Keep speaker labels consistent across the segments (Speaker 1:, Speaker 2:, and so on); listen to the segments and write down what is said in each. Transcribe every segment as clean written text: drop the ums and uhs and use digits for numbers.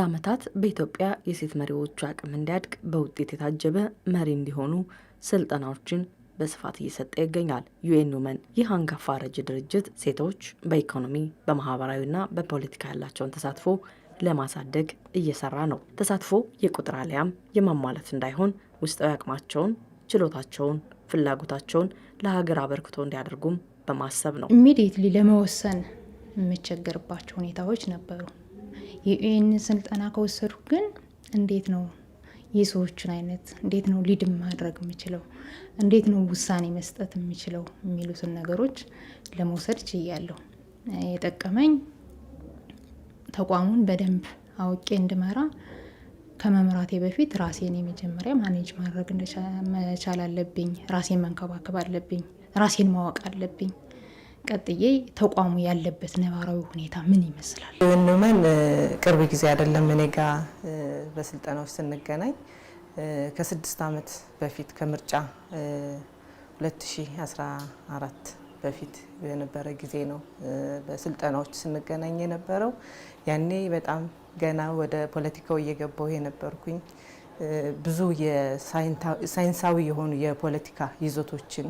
Speaker 1: ለዓመታት በኢትዮጵያ የሴት መሪዎች አቅም እንዲያድግ በውጤት የታጀበ መሪ እንዲሆኑ ስልጠናዎችን በስፋት እየሰጠ ይገኛል። ዩኤን ውመን ይህ አንጋፋ ረጅ ድርጅት ሴቶች በኢኮኖሚ በማህበራዊና በፖለቲካ ያላቸውን ተሳትፎ ለማሳደግ እየሰራ ነው። ተሳትፎ የቁጥር አሊያም የማሟላት እንዳይሆን ውስጣዊ አቅማቸውን፣ ችሎታቸውን፣ ፍላጎታቸውን ለሀገር አበርክቶ እንዲያደርጉም በማሰብ ነው።
Speaker 2: ኢሚዲየትሊ ለመወሰን የምቸገርባቸው ሁኔታዎች ነበሩ። የዩኤን ስልጠና ከወሰዱ ግን እንዴት ነው የሰዎችን አይነት እንዴት ነው ሊድ ማድረግ የምችለው፣ እንዴት ነው ውሳኔ መስጠት የምችለው የሚሉትን ነገሮች ለመውሰድ ችያለሁ። የጠቀመኝ ተቋሙን በደንብ አውቄ እንድመራ ከመምራቴ በፊት ራሴን የመጀመሪያ ማኔጅ ማድረግ መቻል አለብኝ። ራሴን መንከባከብ አለብኝ። ራሴን ማወቅ አለብኝ። ቀጥዬ ተቋሙ ያለበት ነባራዊ ሁኔታ ምን ይመስላል?
Speaker 3: ዩኤን ውመን ቅርብ ጊዜ አይደለም እኔ ጋር በስልጠናው ስንገናኝ ከ6 ዓመት በፊት ከምርጫ 2014 በፊት የነበረ ጊዜ ነው በስልጠናዎች ስንገናኝ የነበረው። ያኔ በጣም ገና ወደ ፖለቲካው እየገባሁ የነበርኩኝ ብዙ የሳይንሳዊ የሆኑ የፖለቲካ ይዘቶችን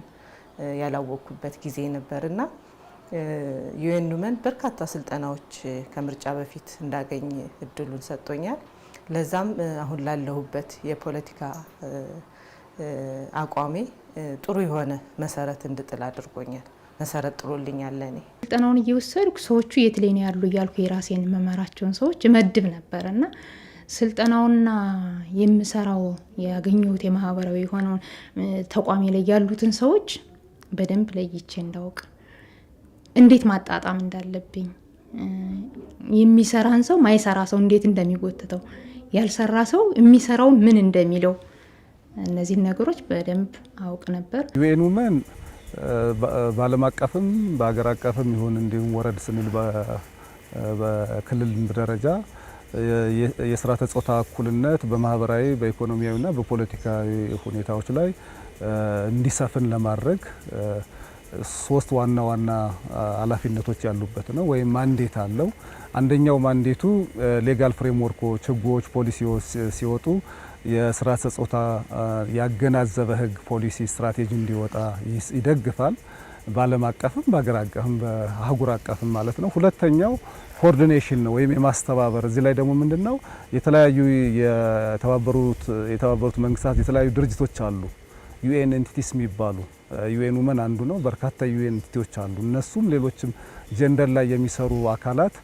Speaker 3: ያላወቅኩበት ጊዜ ነበርና ዩኤን ውመን በርካታ ስልጠናዎች ከምርጫ በፊት እንዳገኝ እድሉን ሰጥቶኛል። ለዛም አሁን ላለሁበት የፖለቲካ አቋሜ ጥሩ የሆነ መሰረት እንድጥል አድርጎኛል። መሰረት ጥሎልኛል። ለኔ
Speaker 2: ስልጠናውን እየወሰድኩ ሰዎቹ የት ላይ ነው ያሉ እያልኩ የራሴን መመራቸውን ሰዎች መድብ ነበርና ስልጠናውና የምሰራው ያገኘሁት የማህበራዊ የሆነውን ተቋሚ ላይ ያሉትን ሰዎች በደንብ ለይቼ እንዳውቅ እንዴት ማጣጣም እንዳለብኝ የሚሰራን ሰው ማይሰራ ሰው እንዴት እንደሚጎትተው ያልሰራ ሰው የሚሰራው ምን እንደሚለው እነዚህ ነገሮች በደንብ አውቅ ነበር።
Speaker 4: ዩኤን ውመን በዓለም አቀፍም በአገር አቀፍም ይሁን እንዲሁም ወረድ ስንል በክልል ደረጃ የስርዓተ ጾታ እኩልነት በማህበራዊ በኢኮኖሚያዊና በፖለቲካዊ ሁኔታዎች ላይ እንዲሰፍን ለማድረግ 3 ዋና ዋና ኃላፊነቶች ያሉበት ነው ወይም ማንዴት አለው። አንደኛው ማንዴቱ ሌጋል ፍሬምወርኮች፣ ህጎች፣ ፖሊሲዎች ሲወጡ የስርዓተ ጾታ ያገናዘበ ህግ፣ ፖሊሲ፣ ስትራቴጂ እንዲወጣ ይደግፋል። በዓለም አቀፍም በአገር አቀፍም በአህጉር አቀፍም ማለት ነው። ሁለተኛው ኮኦርዲኔሽን ነው ወይም የማስተባበር። እዚህ ላይ ደግሞ ምንድነው የተለያዩ የተባበሩት መንግስታት የተለያዩ ድርጅቶች አሉ፣ ዩኤን ኤንቲቲስ የሚባሉ ዩኤን ውመን አንዱ ነው። በርካታ ዩኤን ኤንቲቲዎች አሉ። እነሱም ሌሎችም ጀንደር ላይ የሚሰሩ አካላት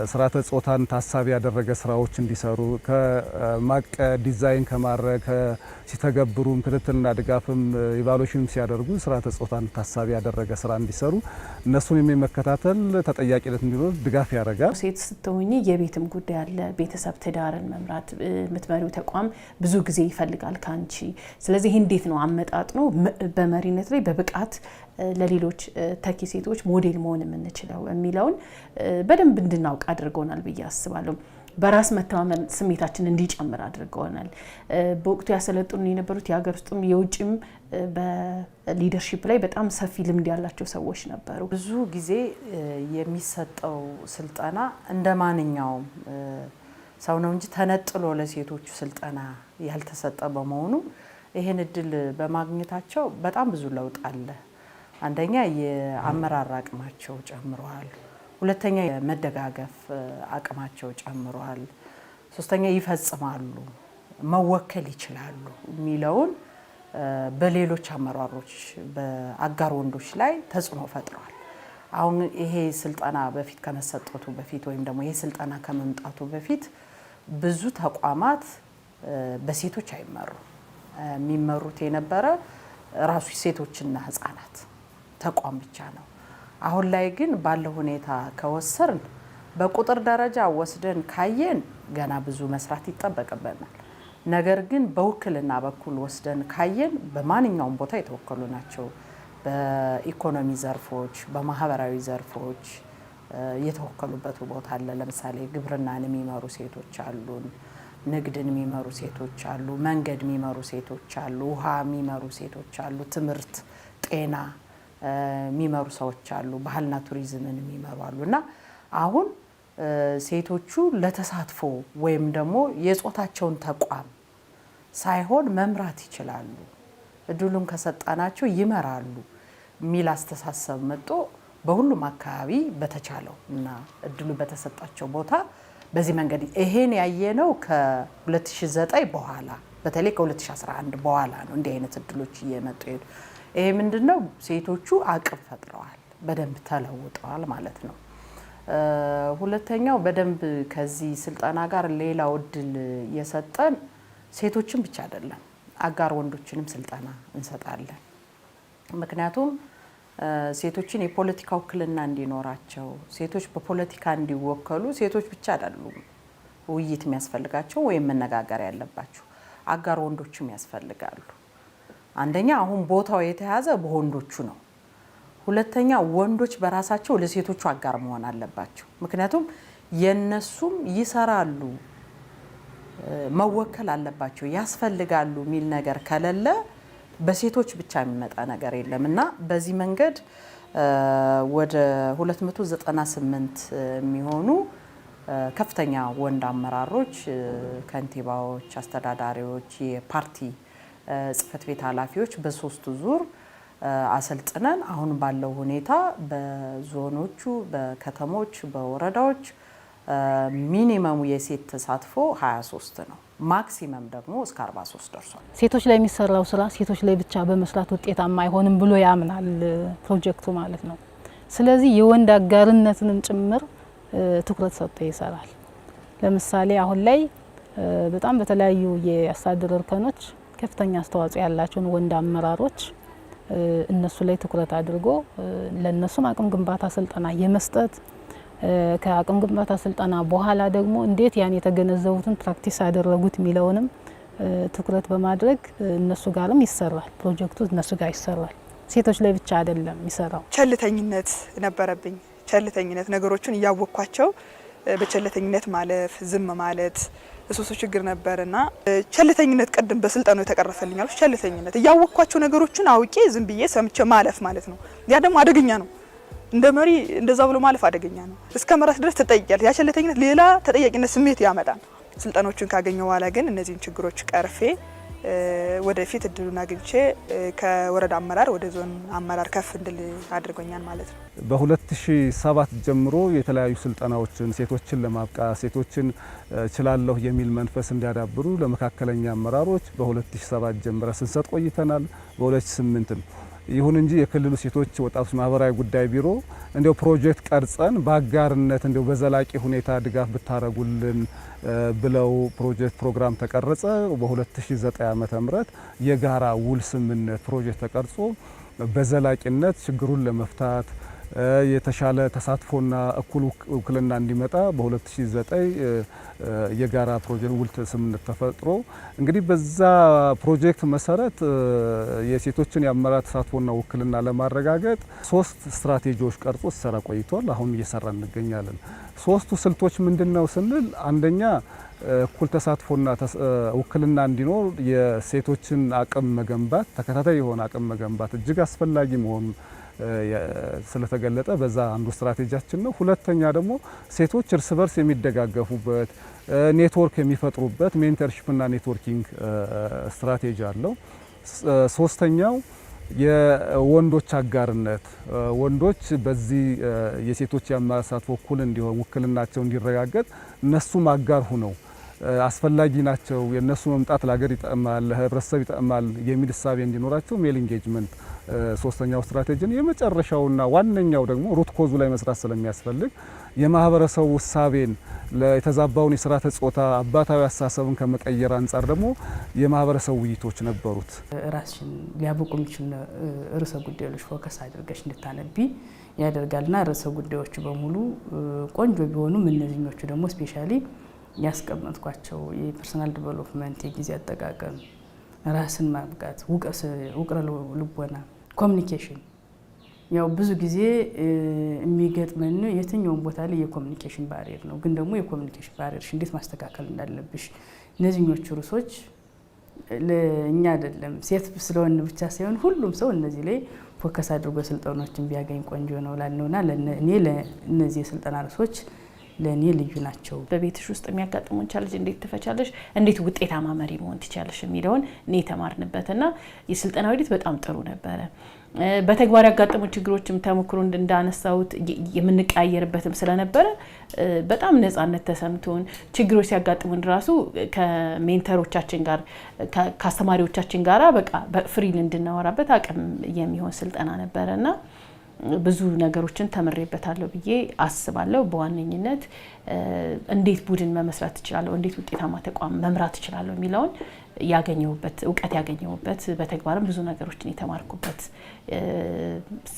Speaker 4: ስርዓተ ጾታን ታሳቢ ያደረገ ስራዎች እንዲሰሩ ከማቀድ ዲዛይን ከማድረግ ሲተገብሩም ክትትልና ድጋፍም ኢቫሉዌሽን ሲያደርጉ ስርዓተ ጾታን ታሳቢ ያደረገ ስራ እንዲሰሩ እነሱን የሚመከታተል ተጠያቂነት እንዲኖር ድጋፍ ያደርጋል።
Speaker 5: ሴት ስትሆኚ የቤትም ጉዳይ አለ። ቤተሰብ ትዳርን መምራት የምትመሪው ተቋም ብዙ ጊዜ ይፈልጋል ካንቺ። ስለዚህ እንዴት ነው አመጣጥኖ በመሪነት ላይ በብቃት ለሌሎች ተኪ ሴቶች ሞዴል መሆን የምንችለው የሚለውን በደንብ እንድናውቅ አድርጎናል ብዬ አስባለሁ። በራስ መተማመን ስሜታችን እንዲጨምር አድርገውናል። በወቅቱ ያሰለጥኑ የነበሩት የሀገር ውስጥም የውጭም በሊደርሺፕ ላይ በጣም ሰፊ ልምድ ያላቸው ሰዎች ነበሩ።
Speaker 3: ብዙ ጊዜ የሚሰጠው ስልጠና እንደ ማንኛውም ሰው ነው እንጂ ተነጥሎ ለሴቶቹ ስልጠና ያልተሰጠ በመሆኑ ይሄን እድል በማግኘታቸው በጣም ብዙ ለውጥ አለ። አንደኛ የአመራር አቅማቸው ጨምሯል። ሁለተኛ የመደጋገፍ አቅማቸው ጨምሯል። ሶስተኛ ይፈጽማሉ፣ መወከል ይችላሉ የሚለውን በሌሎች አመራሮች በአጋር ወንዶች ላይ ተጽዕኖ ፈጥሯል። አሁን ይሄ ስልጠና በፊት ከመሰጠቱ በፊት ወይም ደግሞ ይሄ ስልጠና ከመምጣቱ በፊት ብዙ ተቋማት በሴቶች አይመሩ። የሚመሩት የነበረ ራሱ ሴቶችና ህፃናት ተቋም ብቻ ነው። አሁን ላይ ግን ባለው ሁኔታ ከወሰርን በቁጥር ደረጃ ወስደን ካየን ገና ብዙ መስራት ይጠበቅብናል። ነገር ግን በውክልና በኩል ወስደን ካየን በማንኛውም ቦታ የተወከሉ ናቸው። በኢኮኖሚ ዘርፎች፣ በማህበራዊ ዘርፎች የተወከሉበት ቦታ አለ። ለምሳሌ ግብርናን የሚመሩ ሴቶች አሉን፣ ንግድን የሚመሩ ሴቶች አሉ፣ መንገድ የሚመሩ ሴቶች አሉ፣ ውሃ የሚመሩ ሴቶች አሉ፣ ትምህርት፣ ጤና የሚመሩ ሰዎች አሉ፣ ባህልና ቱሪዝምን የሚመሩ አሉና አሁን ሴቶቹ ለተሳትፎ ወይም ደግሞ የጾታቸውን ተቋም ሳይሆን መምራት ይችላሉ፣ እድሉን ከሰጣናቸው ይመራሉ የሚል አስተሳሰብ መጥቶ በሁሉም አካባቢ በተቻለው እና እድሉ በተሰጣቸው ቦታ በዚህ መንገድ ይሄን ያየነው ከ2009 በኋላ በተለይ ከ2011 በኋላ ነው እንዲህ አይነት እድሎች እየመጡ ይሄዱ። ይሄ ምንድነው ሴቶቹ አቅም ፈጥረዋል፣ በደንብ ተለውጠዋል ማለት ነው። ሁለተኛው በደንብ ከዚህ ስልጠና ጋር ሌላው እድል የሰጠን ሴቶችን ብቻ አይደለም አጋር ወንዶችንም ስልጠና እንሰጣለን። ምክንያቱም ሴቶችን የፖለቲካ ውክልና እንዲኖራቸው ሴቶች በፖለቲካ እንዲወከሉ ሴቶች ብቻ አይደሉም ውይይት የሚያስፈልጋቸው ወይም መነጋገር ያለባቸው አጋር ወንዶችም ያስፈልጋሉ። አንደኛ አሁን ቦታው የተያዘ በወንዶቹ ነው። ሁለተኛ ወንዶች በራሳቸው ለሴቶቹ አጋር መሆን አለባቸው። ምክንያቱም የነሱም ይሰራሉ መወከል አለባቸው ያስፈልጋሉ የሚል ነገር ከሌለ በሴቶች ብቻ የሚመጣ ነገር የለም እና በዚህ መንገድ ወደ 298 የሚሆኑ ከፍተኛ ወንድ አመራሮች፣ ከንቲባዎች፣ አስተዳዳሪዎች፣ የፓርቲ ጽህፈት ቤት ኃላፊዎች በሶስቱ ዙር አሰልጥነን አሁን ባለው ሁኔታ በዞኖቹ፣ በከተሞች፣ በወረዳዎች ሚኒመሙ የሴት ተሳትፎ 23 ነው። ማክሲመም ደግሞ እስከ 43 ደርሷል።
Speaker 6: ሴቶች ላይ የሚሰራው ስራ ሴቶች ላይ ብቻ በመስራት ውጤታማ አይሆንም ብሎ ያምናል ፕሮጀክቱ ማለት ነው። ስለዚህ የወንድ አጋርነትንም ጭምር ትኩረት ሰጥቶ ይሰራል። ለምሳሌ አሁን ላይ በጣም በተለያዩ የአስተዳደር እርከኖች ከፍተኛ አስተዋጽኦ ያላቸውን ወንድ አመራሮች እነሱ ላይ ትኩረት አድርጎ ለነሱም አቅም ግንባታ ስልጠና የመስጠት ከአቅም ግንባታ ስልጠና በኋላ ደግሞ እንዴት ያን የተገነዘቡትን ፕራክቲስ ያደረጉት የሚለውንም ትኩረት በማድረግ እነሱ ጋርም ይሰራል። ፕሮጀክቱ እነሱ ጋር ይሰራል። ሴቶች ላይ ብቻ አይደለም የሚሰራው።
Speaker 7: ቸልተኝነት ነበረብኝ። ቸልተኝነት ነገሮችን እያወቅኳቸው በቸልተኝነት ማለፍ፣ ዝም ማለት እሱ ችግር ነበርና ቸልተኝነት ቀደም በስልጠናው የተቀረፈልኛል። ቸልተኝነት እያወቅኳቸው ነገሮችን አውቄ ዝም ብዬ ሰምቼ ማለፍ ማለት ነው። ያ ደግሞ አደገኛ ነው። እንደ መሪ እንደዛ ብሎ ማለፍ አደገኛ ነው። እስከ መራስ ድረስ ተጠያቂያለሽ። ያ ቸልተኝነት ሌላ ተጠያቂነት ስሜት ያመጣል። ስልጠናዎችን ካገኘው በኋላ ግን እነዚህን ችግሮች ቀርፌ ወደፊት እድሉን አግኝቼ ከወረዳ አመራር ወደ ዞን አመራር ከፍ እንድል አድርጎኛል ማለት ነው።
Speaker 4: በ2007 ጀምሮ የተለያዩ ስልጠናዎችን ሴቶችን ለማብቃት ሴቶችን ችላለሁ የሚል መንፈስ እንዲያዳብሩ ለመካከለኛ አመራሮች በ2007 ጀምረ ስንሰጥ ቆይተናል። በ2008 ይሁን እንጂ የክልሉ ሴቶች ወጣቶች ማህበራዊ ጉዳይ ቢሮ እንዲያው ፕሮጀክት ቀርጸን በአጋርነት እንዲያው በዘላቂ ሁኔታ ድጋፍ ብታረጉልን ብለው ፕሮጀክት ፕሮግራም ተቀረጸ። በ2009 ዓ.ም የጋራ ውል ስምምነት ፕሮጀክት ተቀርጾ በዘላቂነት ችግሩን ለመፍታት የተሻለ ተሳትፎና እኩል ውክልና እንዲመጣ በ2009 የጋራ ፕሮጀክት ውል ስምምነት ተፈጥሮ እንግዲህ በዛ ፕሮጀክት መሰረት የሴቶችን የአመራር ተሳትፎና ውክልና ለማረጋገጥ 3 ስትራቴጂዎች ቀርጾ ሲሰራ ቆይቷል። አሁን እየሰራ እንገኛለን። 3ቱ ስልቶች ምንድነው ስንል አንደኛ እኩል ተሳትፎና ውክልና እንዲኖር የሴቶችን አቅም መገንባት፣ ተከታታይ የሆነ አቅም መገንባት እጅግ አስፈላጊ መሆኑን ስለተገለጠ በዛ አንዱ ስትራቴጂያችን ነው። ሁለተኛ ደግሞ ሴቶች እርስ በርስ የሚደጋገፉበት ኔትወርክ የሚፈጥሩበት ሜንተርሺፕና ኔትወርኪንግ ስትራቴጂ አለው። ሶስተኛው የወንዶች አጋርነት፣ ወንዶች በዚህ የሴቶች የአመራር ተሳትፎ እኩል እንዲሆን ውክልናቸው እንዲረጋገጥ እነሱም አጋር ሁነው አስፈላጊ ናቸው፣ የነሱ መምጣት ለሀገር ይጠቅማል፣ ለህብረተሰብ ይጠቅማል የሚል እሳቤ እንዲኖራቸው ሜል ኢንጌጅመንት ሶስተኛው ስትራቴጂን። የመጨረሻውና ዋነኛው ደግሞ ሩት ኮዙ ላይ መስራት ስለሚያስፈልግ የማህበረሰቡ እሳቤን የተዛባውን የስርዓተ ጾታ አባታዊ አስተሳሰብን ከመቀየር አንጻር ደግሞ የማህበረሰቡ ውይይቶች ነበሩት።
Speaker 8: ራስሽን ሊያበቁ የሚችሉ ርዕሰ ጉዳዮች ፎከስ አድርገሽ እንድታነቢ ያደርጋልና ርዕሰ ጉዳዮቹ በሙሉ ቆንጆ ቢሆኑም እነዚህኞቹ ደግሞ ስፔሻሊ ያስቀመጥኳቸው የፐርሰናል ዲቨሎፕመንት፣ የጊዜ አጠቃቀም፣ ራስን ማብቃት፣ ውቅረ ልቦና፣ ኮሚኒኬሽን ያው ብዙ ጊዜ የሚገጥመን የትኛውን ቦታ ላይ የኮሚኒኬሽን ባሪየር ነው። ግን ደግሞ የኮሚኒኬሽን ባሪየርሽ እንዴት ማስተካከል እንዳለብሽ እነዚህኞቹ ርዕሶች ለእኛ አይደለም ሴት ስለሆነ ብቻ ሳይሆን ሁሉም ሰው እነዚህ ላይ ፎከስ አድርጎ ስልጠናዎችን ቢያገኝ ቆንጆ ነው ላለውና እኔ ለእነዚህ የስልጠና ርዕሶች ለኔ ልዩ ናቸው።
Speaker 5: በቤትሽ ውስጥ የሚያጋጥሙን ቻሌንጅ እንዴት ትፈቻለሽ፣ እንዴት ውጤታማ መሪ መሆን ትችያለሽ የሚለውን እኔ ተማርንበትና የስልጠናው ሂደት በጣም ጥሩ ነበረ። በተግባር ያጋጠሙ ችግሮችም ተሞክሮ እንዳነሳውት የምንቀያየርበትም ስለነበረ በጣም ነፃነት ተሰምቶን ችግሮች ሲያጋጥሙን ራሱ ከሜንተሮቻችን ጋር ከአስተማሪዎቻችን ጋር በቃ በፍሪል እንድናወራበት አቅም የሚሆን ስልጠና ነበረና ብዙ ነገሮችን ተመሬበታለሁ ብዬ አስባለሁ። በዋነኝነት እንዴት ቡድን መመስረት እችላለሁ፣ እንዴት ውጤታማ ተቋም መምራት እችላለሁ የሚለውን ያገኘሁበት እውቀት ያገኘሁበት በተግባርም ብዙ ነገሮችን የተማርኩበት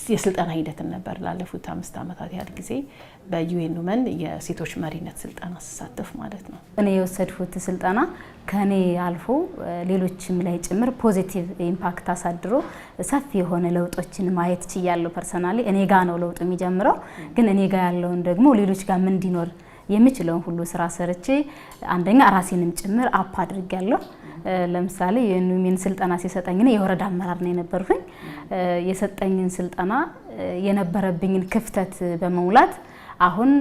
Speaker 5: የስልጠና ሂደትን ነበር። ላለፉት 5 ዓመታት ያህል ጊዜ በዩኤን ውመን የሴቶች መሪነት ስልጠና ስሳተፍ ማለት ነው።
Speaker 9: እኔ የወሰድኩት ስልጠና ከኔ አልፎ ሌሎችም ላይ ጭምር ፖዚቲቭ ኢምፓክት አሳድሮ ሰፊ የሆነ ለውጦችን ማየት ችያለሁ። ፐርሰናሊ እኔ ጋር ነው ለውጥ የሚጀምረው፣ ግን እኔ ጋር ያለውን ደግሞ ሌሎች ጋር ምን እንዲኖር የምችለውን ሁሉ ስራ ሰርቼ አንደኛ ራሴንም ጭምር አፕ አድርጌያለሁ። ለምሳሌ የዩኤን ስልጠና ሲሰጠኝ ነው የወረዳ አመራር ነው የነበርኩኝ። የሰጠኝን ስልጠና የነበረብኝን ክፍተት በመሙላት አሁን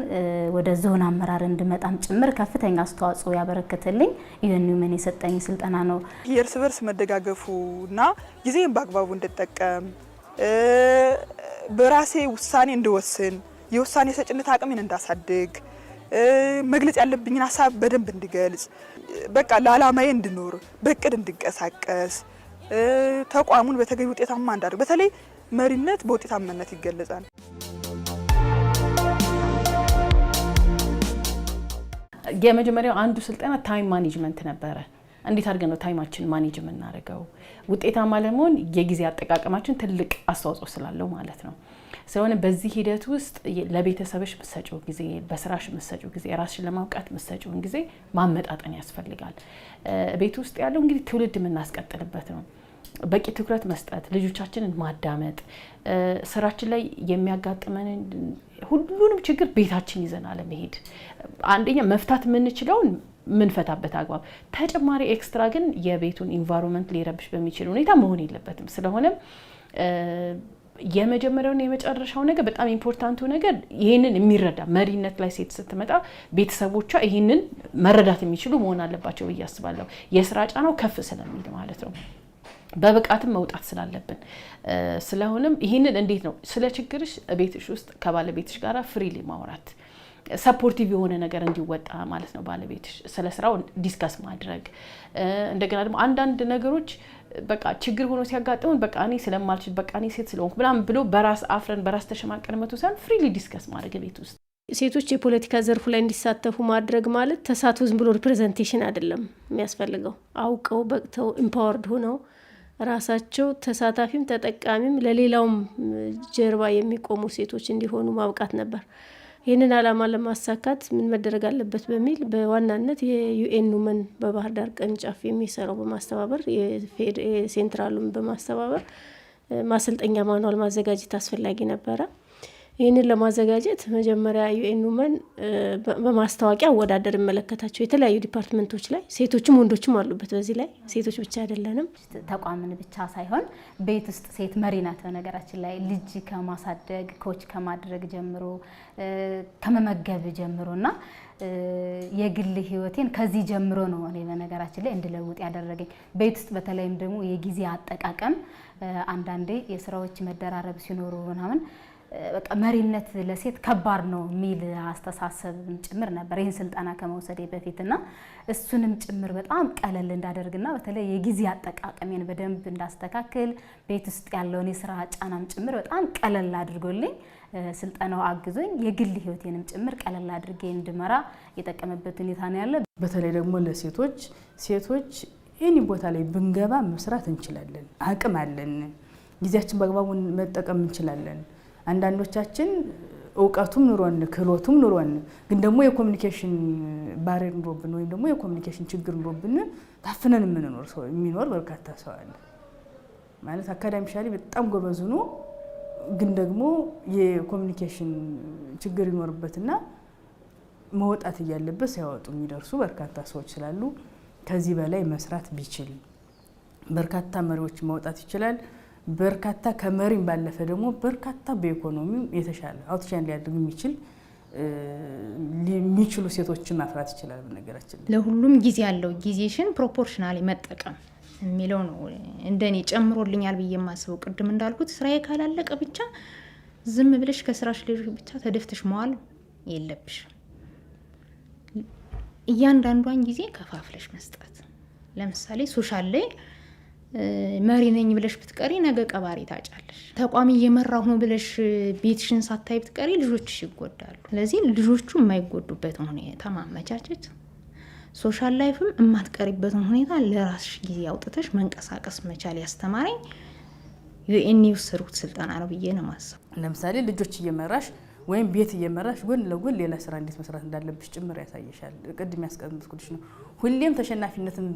Speaker 9: ወደ ዞን አመራር እንድመጣም ጭምር ከፍተኛ አስተዋጽኦ ያበረከተልኝ ዩኤን ውመን የሰጠኝ ስልጠና ነው።
Speaker 7: የእርስ በርስ መደጋገፉና ጊዜን በአግባቡ እንድጠቀም በራሴ ውሳኔ እንድወስን የውሳኔ ሰጭነት አቅሜን እንዳሳድግ መግለጽ ያለብኝን ሀሳብ በደንብ እንድገልጽ በቃ ለዓላማዬ እንድኖር በእቅድ እንድንቀሳቀስ ተቋሙን በተገቢ ውጤታማ እንዳደርግ በተለይ መሪነት በውጤታማነት ይገለጻል።
Speaker 5: የመጀመሪያው አንዱ ስልጠና ታይም ማኔጅመንት ነበረ። እንዴት አድርገን ነው ታይማችን ማኔጅ የምናደርገው? ውጤታማ ለመሆን የጊዜ አጠቃቀማችን ትልቅ አስተዋጽኦ ስላለው ማለት ነው። ስለሆነ በዚህ ሂደት ውስጥ ለቤተሰብሽ መሰጪው ጊዜ፣ በስራሽ መሰጪው ጊዜ፣ ራስሽን ለማውቃት መሰጪውን ጊዜ ማመጣጠን ያስፈልጋል። ቤት ውስጥ ያለው እንግዲህ ትውልድ የምናስቀጥልበት ነው። በቂ ትኩረት መስጠት፣ ልጆቻችንን ማዳመጥ፣ ስራችን ላይ የሚያጋጥመንን ሁሉንም ችግር ቤታችን ይዘን አለመሄድ። አንደኛ መፍታት የምንችለውን ምንፈታበት አግባብ፣ ተጨማሪ ኤክስትራ ግን የቤቱን ኢንቫይሮንመንት ሊረብሽ በሚችል ሁኔታ መሆን የለበትም። ስለሆነ የመጀመሪያውና የመጨረሻው ነገር በጣም ኢምፖርታንቱ ነገር ይሄንን የሚረዳ መሪነት ላይ ሴት ስትመጣ ቤተሰቦቿ ይሄንን መረዳት የሚችሉ መሆን አለባቸው ብዬ አስባለሁ። የስራ ጫናው ከፍ ስለሚል ማለት ነው። በብቃትም መውጣት ስላለብን ስለሆነም ይሄንን እንዴት ነው ስለ ችግርሽ ቤትሽ ውስጥ ከባለቤትሽ ጋር ፍሪሊ ማውራት፣ ሰፖርቲቭ የሆነ ነገር እንዲወጣ ማለት ነው። ባለቤትሽ ስለ ስራው ዲስከስ ማድረግ፣ እንደገና ደግሞ አንዳንድ ነገሮች በቃ ችግር ሆኖ ሲያጋጥሙን በቃ እኔ ስለማልችል በቃ እኔ ሴት ስለሆንኩ ምናምን ብሎ በራስ አፍረን በራስ ተሸማቀን መቶ ሳይሆን ፍሪሊ ዲስከስ ማድረግ ቤት ውስጥ።
Speaker 10: ሴቶች የፖለቲካ ዘርፉ ላይ እንዲሳተፉ ማድረግ ማለት ተሳትፎ ዝም ብሎ ሪፕሬዘንቴሽን አይደለም የሚያስፈልገው። አውቀው በቅተው ኢምፓወርድ ሆነው ራሳቸው ተሳታፊም ተጠቃሚም ለሌላውም ጀርባ የሚቆሙ ሴቶች እንዲሆኑ ማብቃት ነበር። ይህንን ዓላማ ለማሳካት ምን መደረግ አለበት በሚል በዋናነት የዩኤን ውመን በባህር ዳር ቅርንጫፍ የሚሰራው በማስተባበር የሴንትራሉን በማስተባበር ማሰልጠኛ ማኑዋል ማዘጋጀት አስፈላጊ ነበረ። ይህንን ለማዘጋጀት መጀመሪያ ዩኤን ውመን በማስታወቂያ አወዳደር መለከታቸው የተለያዩ ዲፓርትመንቶች ላይ ሴቶችም ወንዶችም አሉበት። በዚህ ላይ ሴቶች ብቻ አይደለንም።
Speaker 9: ተቋምን ብቻ ሳይሆን ቤት ውስጥ ሴት መሪ ናት። ነገራችን ላይ ልጅ ከማሳደግ ኮች ከማድረግ ጀምሮ ከመመገብ ጀምሮና የግል ህይወቴን ከዚህ ጀምሮ ነው እኔ በነገራችን ላይ እንድለውጥ ያደረገኝ። ቤት ውስጥ በተለይም ደግሞ የጊዜ አጠቃቀም አንዳንዴ የስራዎች መደራረብ ሲኖሩ ምናምን በቃ መሪነት ለሴት ከባድ ነው የሚል አስተሳሰብ ጭምር ነበር ይህን ስልጠና ከመውሰዴ በፊትና እሱንም ጭምር በጣም ቀለል እንዳደርግና በተለይ የጊዜ አጠቃቀሜን በደንብ እንዳስተካክል ቤት ውስጥ ያለውን የስራ ጫናም ጭምር በጣም ቀለል አድርጎልኝ ስልጠናው አግዞኝ የግል ህይወቴንም ጭምር ቀለል አድርጌ እንድመራ የጠቀመበት ሁኔታ ነው ያለ።
Speaker 8: በተለይ ደግሞ ሴቶች ኤኒ ቦታ ላይ ብንገባ መስራት እንችላለን፣ አቅም አለን፣ ጊዜያችን በአግባቡ መጠቀም እንችላለን። አንዳንዶቻችን እውቀቱም ኑሮን ክህሎቱም ኑሮን ግን ደግሞ የኮሙኒኬሽን ባሪየር ኑሮብን ወይም ደግሞ የኮሙኒኬሽን ችግር ኑሮብን ታፍነን የምንኖር ሰው የሚኖር በርካታ ሰው አለ። ማለት አካዳሚካሊ በጣም ጎበዝ ነው ግን ደግሞ የኮሙኒኬሽን ችግር ይኖርበትና መውጣት እያለበት ሳይወጡ የሚደርሱ በርካታ ሰዎች ስላሉ ከዚህ በላይ መስራት ቢችል በርካታ መሪዎች መውጣት ይችላል። በርካታ ከመሪም ባለፈ ደግሞ በርካታ በኢኮኖሚው የተሻለ አውትሻን ሊያደርግ የሚችል የሚችሉ ሴቶችን ማፍራት ይችላል። በነገራችን
Speaker 2: ለሁሉም ጊዜ ያለው ጊዜሽን ፕሮፖርሽናሊ መጠቀም የሚለው ነው እንደኔ ጨምሮልኛል ብዬ የማስበው። ቅድም እንዳልኩት ስራዬ ካላለቀ ብቻ ዝም ብለሽ ከስራሽ ላይ ብቻ ተደፍተሽ መዋል የለብሽ። እያንዳንዷን ጊዜ ከፋፍለሽ መስጠት። ለምሳሌ ሶሻል ላይ መሪ ነኝ ብለሽ ብትቀሪ ነገ ቀባሪ ታጫለሽ። ተቋም እየመራሁ ነው ብለሽ ቤትሽን ሳታይ ብትቀሪ ልጆችሽ ይጎዳሉ። ስለዚህ ልጆቹ የማይጎዱበትን ሁኔታ ማመቻቸት፣ ሶሻል ላይፍም የማትቀሪበትን ሁኔታ ለራስሽ ጊዜ አውጥተሽ መንቀሳቀስ መቻል ያስተማረኝ ዩኤን የወሰዱት ስልጠና ነው ብዬ ነው የማስበው።
Speaker 8: ለምሳሌ ልጆች እየመራሽ ወይም ቤት እየመራሽ ጎን ለጎን ሌላ ስራ እንዴት መስራት እንዳለብሽ ጭምር ያሳይሻል። ቅድም ያስቀምጥኩልሽ ነው። ሁሌም ተሸናፊነትን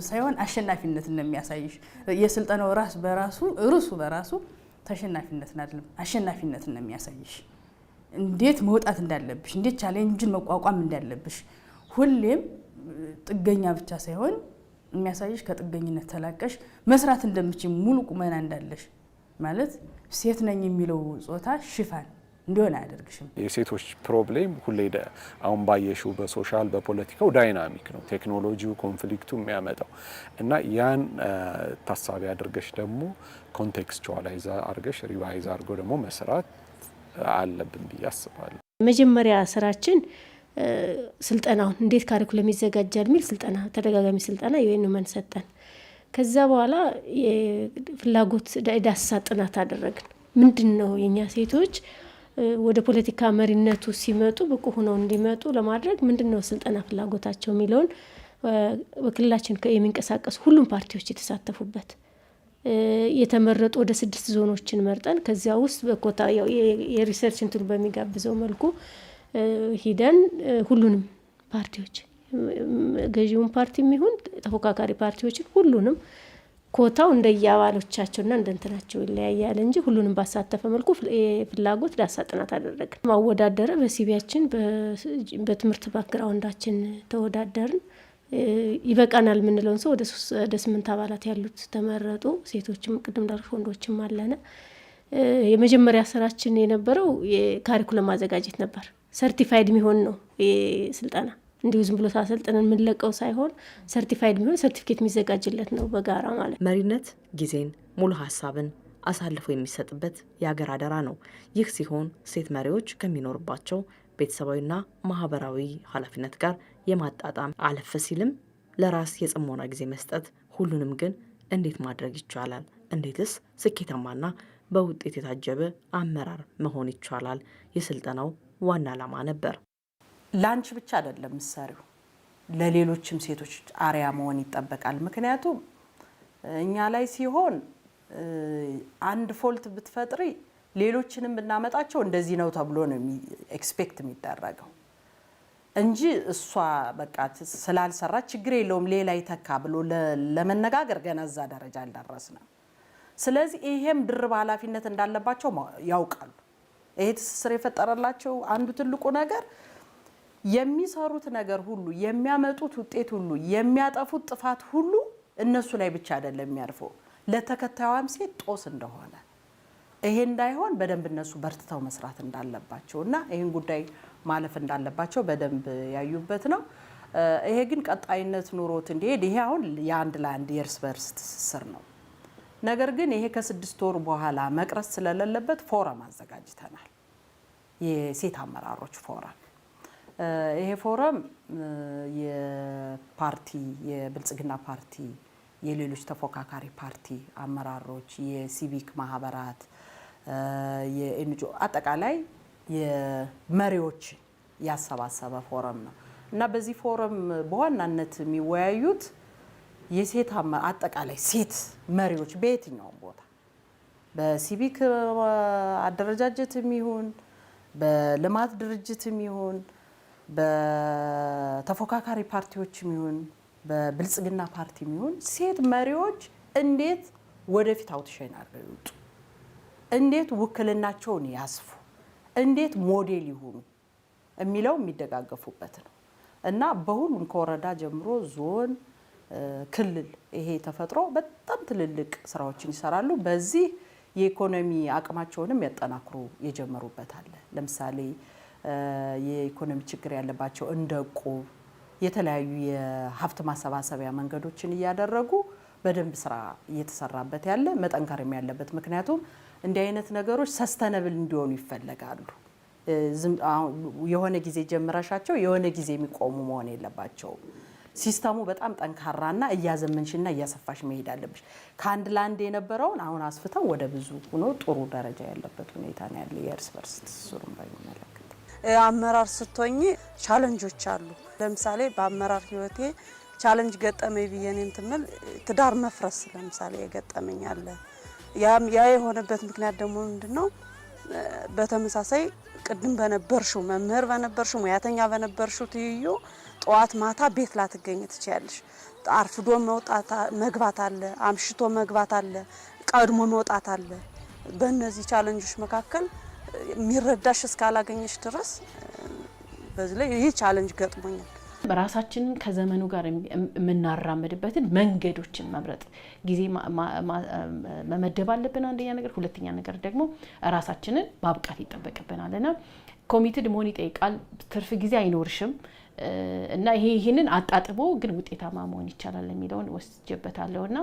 Speaker 8: ሳይሆን አሸናፊነትን ነው የሚያሳይሽ። የስልጠናው ርዕሱ በራሱ ተሸናፊነትን አይደለም አሸናፊነትን ነው የሚያሳይሽ። እንዴት መውጣት እንዳለብሽ፣ እንዴት ቻሌንጅን መቋቋም እንዳለብሽ ሁሌም ጥገኛ ብቻ ሳይሆን የሚያሳይሽ ከጥገኝነት ተላቀሽ መስራት እንደምችል ሙሉ ቁመና እንዳለሽ ማለት ሴት ነኝ የሚለው ጾታ ሽፋን እንዲሆን አያደርግሽም።
Speaker 11: የሴቶች ፕሮብሌም ሁሌ አሁን ባየሽው በሶሻል በፖለቲካው ዳይናሚክ ነው ቴክኖሎጂው ኮንፍሊክቱ የሚያመጣው እና ያን ታሳቢ አድርገሽ ደግሞ ኮንቴክስቹዋላይዝ አድርገሽ ሪቫይዝ አድርጎ ደግሞ መስራት አለብን ብዬ አስባለሁ።
Speaker 10: መጀመሪያ ስራችን ስልጠናውን እንዴት ካሪኩለም ይዘጋጃል የሚል ስልጠና ተደጋጋሚ ስልጠና ዩኤን ሰጠን። ከዛ በኋላ የፍላጎት ዳሰሳ ጥናት አደረግን። ምንድን ነው የኛ ሴቶች ወደ ፖለቲካ መሪነቱ ሲመጡ ብቁ ሆነው እንዲመጡ ለማድረግ ምንድነው ስልጠና ፍላጎታቸው የሚለውን በክልላችን የሚንቀሳቀሱ ሁሉም ፓርቲዎች የተሳተፉበት የተመረጡ ወደ 6 ዞኖችን መርጠን ከዚያ ውስጥ በኮታ የሪሰርች እንትን በሚጋብዘው መልኩ ሂደን ሁሉንም ፓርቲዎች ገዢውን ፓርቲ የሚሆን ተፎካካሪ ፓርቲዎችን ሁሉንም ኮታው እንደየአባሎቻቸውና እንደንተናቸው ይለያያል እንጂ ሁሉንም ባሳተፈ መልኩ ፍላጎት ዳሰሳ ጥናት አደረግን። ማወዳደረ በሲቪያችን በትምህርት ባክግራውንዳችን ተወዳደርን። ይበቃናል የምንለውን ሰው ወደ 8 አባላት ያሉት ተመረጡ። ሴቶችም ቅድም እንዳልኩ ወንዶችም አለነ። የመጀመሪያ ስራችን የነበረው የካሪኩለም ማዘጋጀት ነበር። ሰርቲፋይድ የሚሆን ነው ስልጠና እንዲሁ ዝም ብሎ ሳሰልጥነን የምንለቀው ሳይሆን ሰርቲፋይድ የሚሆን ሰርቲፊኬት የሚዘጋጅለት ነው በጋራ ማለት።
Speaker 1: መሪነት ጊዜን፣ ሙሉ ሀሳብን አሳልፎ የሚሰጥበት የሀገር አደራ ነው። ይህ ሲሆን ሴት መሪዎች ከሚኖርባቸው ቤተሰባዊና ማህበራዊ ኃላፊነት ጋር የማጣጣም አለፍ ሲልም ለራስ የጽሞና ጊዜ መስጠት፣ ሁሉንም ግን እንዴት ማድረግ ይቻላል? እንዴትስ ስኬታማና በውጤት የታጀበ አመራር መሆን ይቻላል? የስልጠናው ዋና ዓላማ ነበር።
Speaker 3: ላንች ብቻ አይደለም ምሳሪው ለሌሎችም ሴቶች አሪያ መሆን ይጠበቃል። ምክንያቱም እኛ ላይ ሲሆን አንድ ፎልት ብትፈጥሪ ሌሎችንም ብናመጣቸው እንደዚህ ነው ተብሎ ነው ኤክስፔክት የሚደረገው እንጂ እሷ በቃ ስላልሰራች ችግር የለውም ሌላ ይተካ ብሎ ለመነጋገር ገና እዛ ደረጃ አልደረስንም። ስለዚህ ይሄም ድርብ ኃላፊነት እንዳለባቸው ያውቃሉ። ይሄ ትስስር የፈጠረላቸው አንዱ ትልቁ ነገር የሚሰሩት ነገር ሁሉ የሚያመጡት ውጤት ሁሉ የሚያጠፉት ጥፋት ሁሉ እነሱ ላይ ብቻ አይደለም የሚያርፈው ለተከታዩም ሴት ጦስ እንደሆነ ይሄ እንዳይሆን በደንብ እነሱ በርትተው መስራት እንዳለባቸው እና ይሄን ጉዳይ ማለፍ እንዳለባቸው በደንብ ያዩበት ነው። ይሄ ግን ቀጣይነት ኑሮት እንዲሄድ ይሄ አሁን የአንድ ለአንድ የእርስ በርስ ትስስር ነው። ነገር ግን ይሄ ከ6 ወር በኋላ መቅረስ ስለሌለበት ፎረም አዘጋጅተናል። የሴት አመራሮች ፎረም። ይሄ ፎረም የፓርቲ የብልጽግና ፓርቲ፣ የሌሎች ተፎካካሪ ፓርቲ አመራሮች፣ የሲቪክ ማህበራት፣ የኤንጂኦ አጠቃላይ የመሪዎች ያሰባሰበ ፎረም ነው እና በዚህ ፎረም በዋናነት የሚወያዩት የሴት አጠቃላይ ሴት መሪዎች በየትኛውም ቦታ በሲቪክ አደረጃጀትም ይሁን በልማት ድርጅትም ይሁን በተፎካካሪ ፓርቲዎችም ይሁን በብልጽግና ፓርቲም ይሁን ሴት መሪዎች እንዴት ወደፊት አውትሻይን አድርገው ይወጡ፣ እንዴት ውክልናቸውን ያስፉ፣ እንዴት ሞዴል ይሁኑ የሚለው የሚደጋገፉበት ነው እና በሁሉም ከወረዳ ጀምሮ ዞን፣ ክልል ይሄ ተፈጥሮ በጣም ትልልቅ ስራዎችን ይሰራሉ። በዚህ የኢኮኖሚ አቅማቸውንም ያጠናክሩ የጀመሩበት አለ። ለምሳሌ የኢኮኖሚ ችግር ያለባቸው እንደ እቁብ የተለያዩ የሀብት ማሰባሰቢያ መንገዶችን እያደረጉ በደንብ ስራ እየተሰራበት ያለ መጠንከርም ያለበት። ምክንያቱም እንዲህ አይነት ነገሮች ሰስተነብል እንዲሆኑ ይፈልጋሉ። የሆነ ጊዜ ጀምረሻቸው የሆነ ጊዜ የሚቆሙ መሆን የለባቸውም። ሲስተሙ በጣም ጠንካራና እያዘመንሽና እያሰፋሽ መሄድ አለብሽ። ከአንድ ለአንድ የነበረውን አሁን አስፍተው ወደ ብዙ ሆኖ ጥሩ ደረጃ ያለበት ሁኔታ ነው ያለ። የእርስ በርስ ትስስሩን በሚመለከት
Speaker 12: አመራር ስትሆኚ ቻለንጆች አሉ። ለምሳሌ በአመራር ህይወቴ ቻለንጅ ገጠመኝ ብዬ እኔን ትምል ትዳር መፍረስ ለምሳሌ የገጠመኝ አለ። ያ የሆነበት ምክንያት ደግሞ ምንድነው? በተመሳሳይ ቅድም በነበርሽው መምህር በነበርሽው ሙያተኛ በነበርሽው ትይዩ ጠዋት ማታ ቤት ላትገኝ ትችያለሽ። አርፍዶ መግባት አለ፣ አምሽቶ መግባት አለ፣ ቀድሞ መውጣት አለ። በእነዚህ ቻለንጆች መካከል የሚረዳሽ እስካላገኘሽ ድረስ በዚህ ላይ ይህ ቻለንጅ ገጥሞኛል።
Speaker 5: ራሳችንን ከዘመኑ ጋር የምናራምድበትን መንገዶችን መምረጥ ጊዜ መመደብ አለብን። አንደኛ ነገር፣ ሁለተኛ ነገር ደግሞ ራሳችንን ማብቃት ይጠበቅብናልና ኮሚትድ መሆን ይጠይቃል። ትርፍ ጊዜ አይኖርሽም እና ይሄንን አጣጥቦ ግን ውጤታማ መሆን ይቻላል የሚለውን ወስጄበታለሁና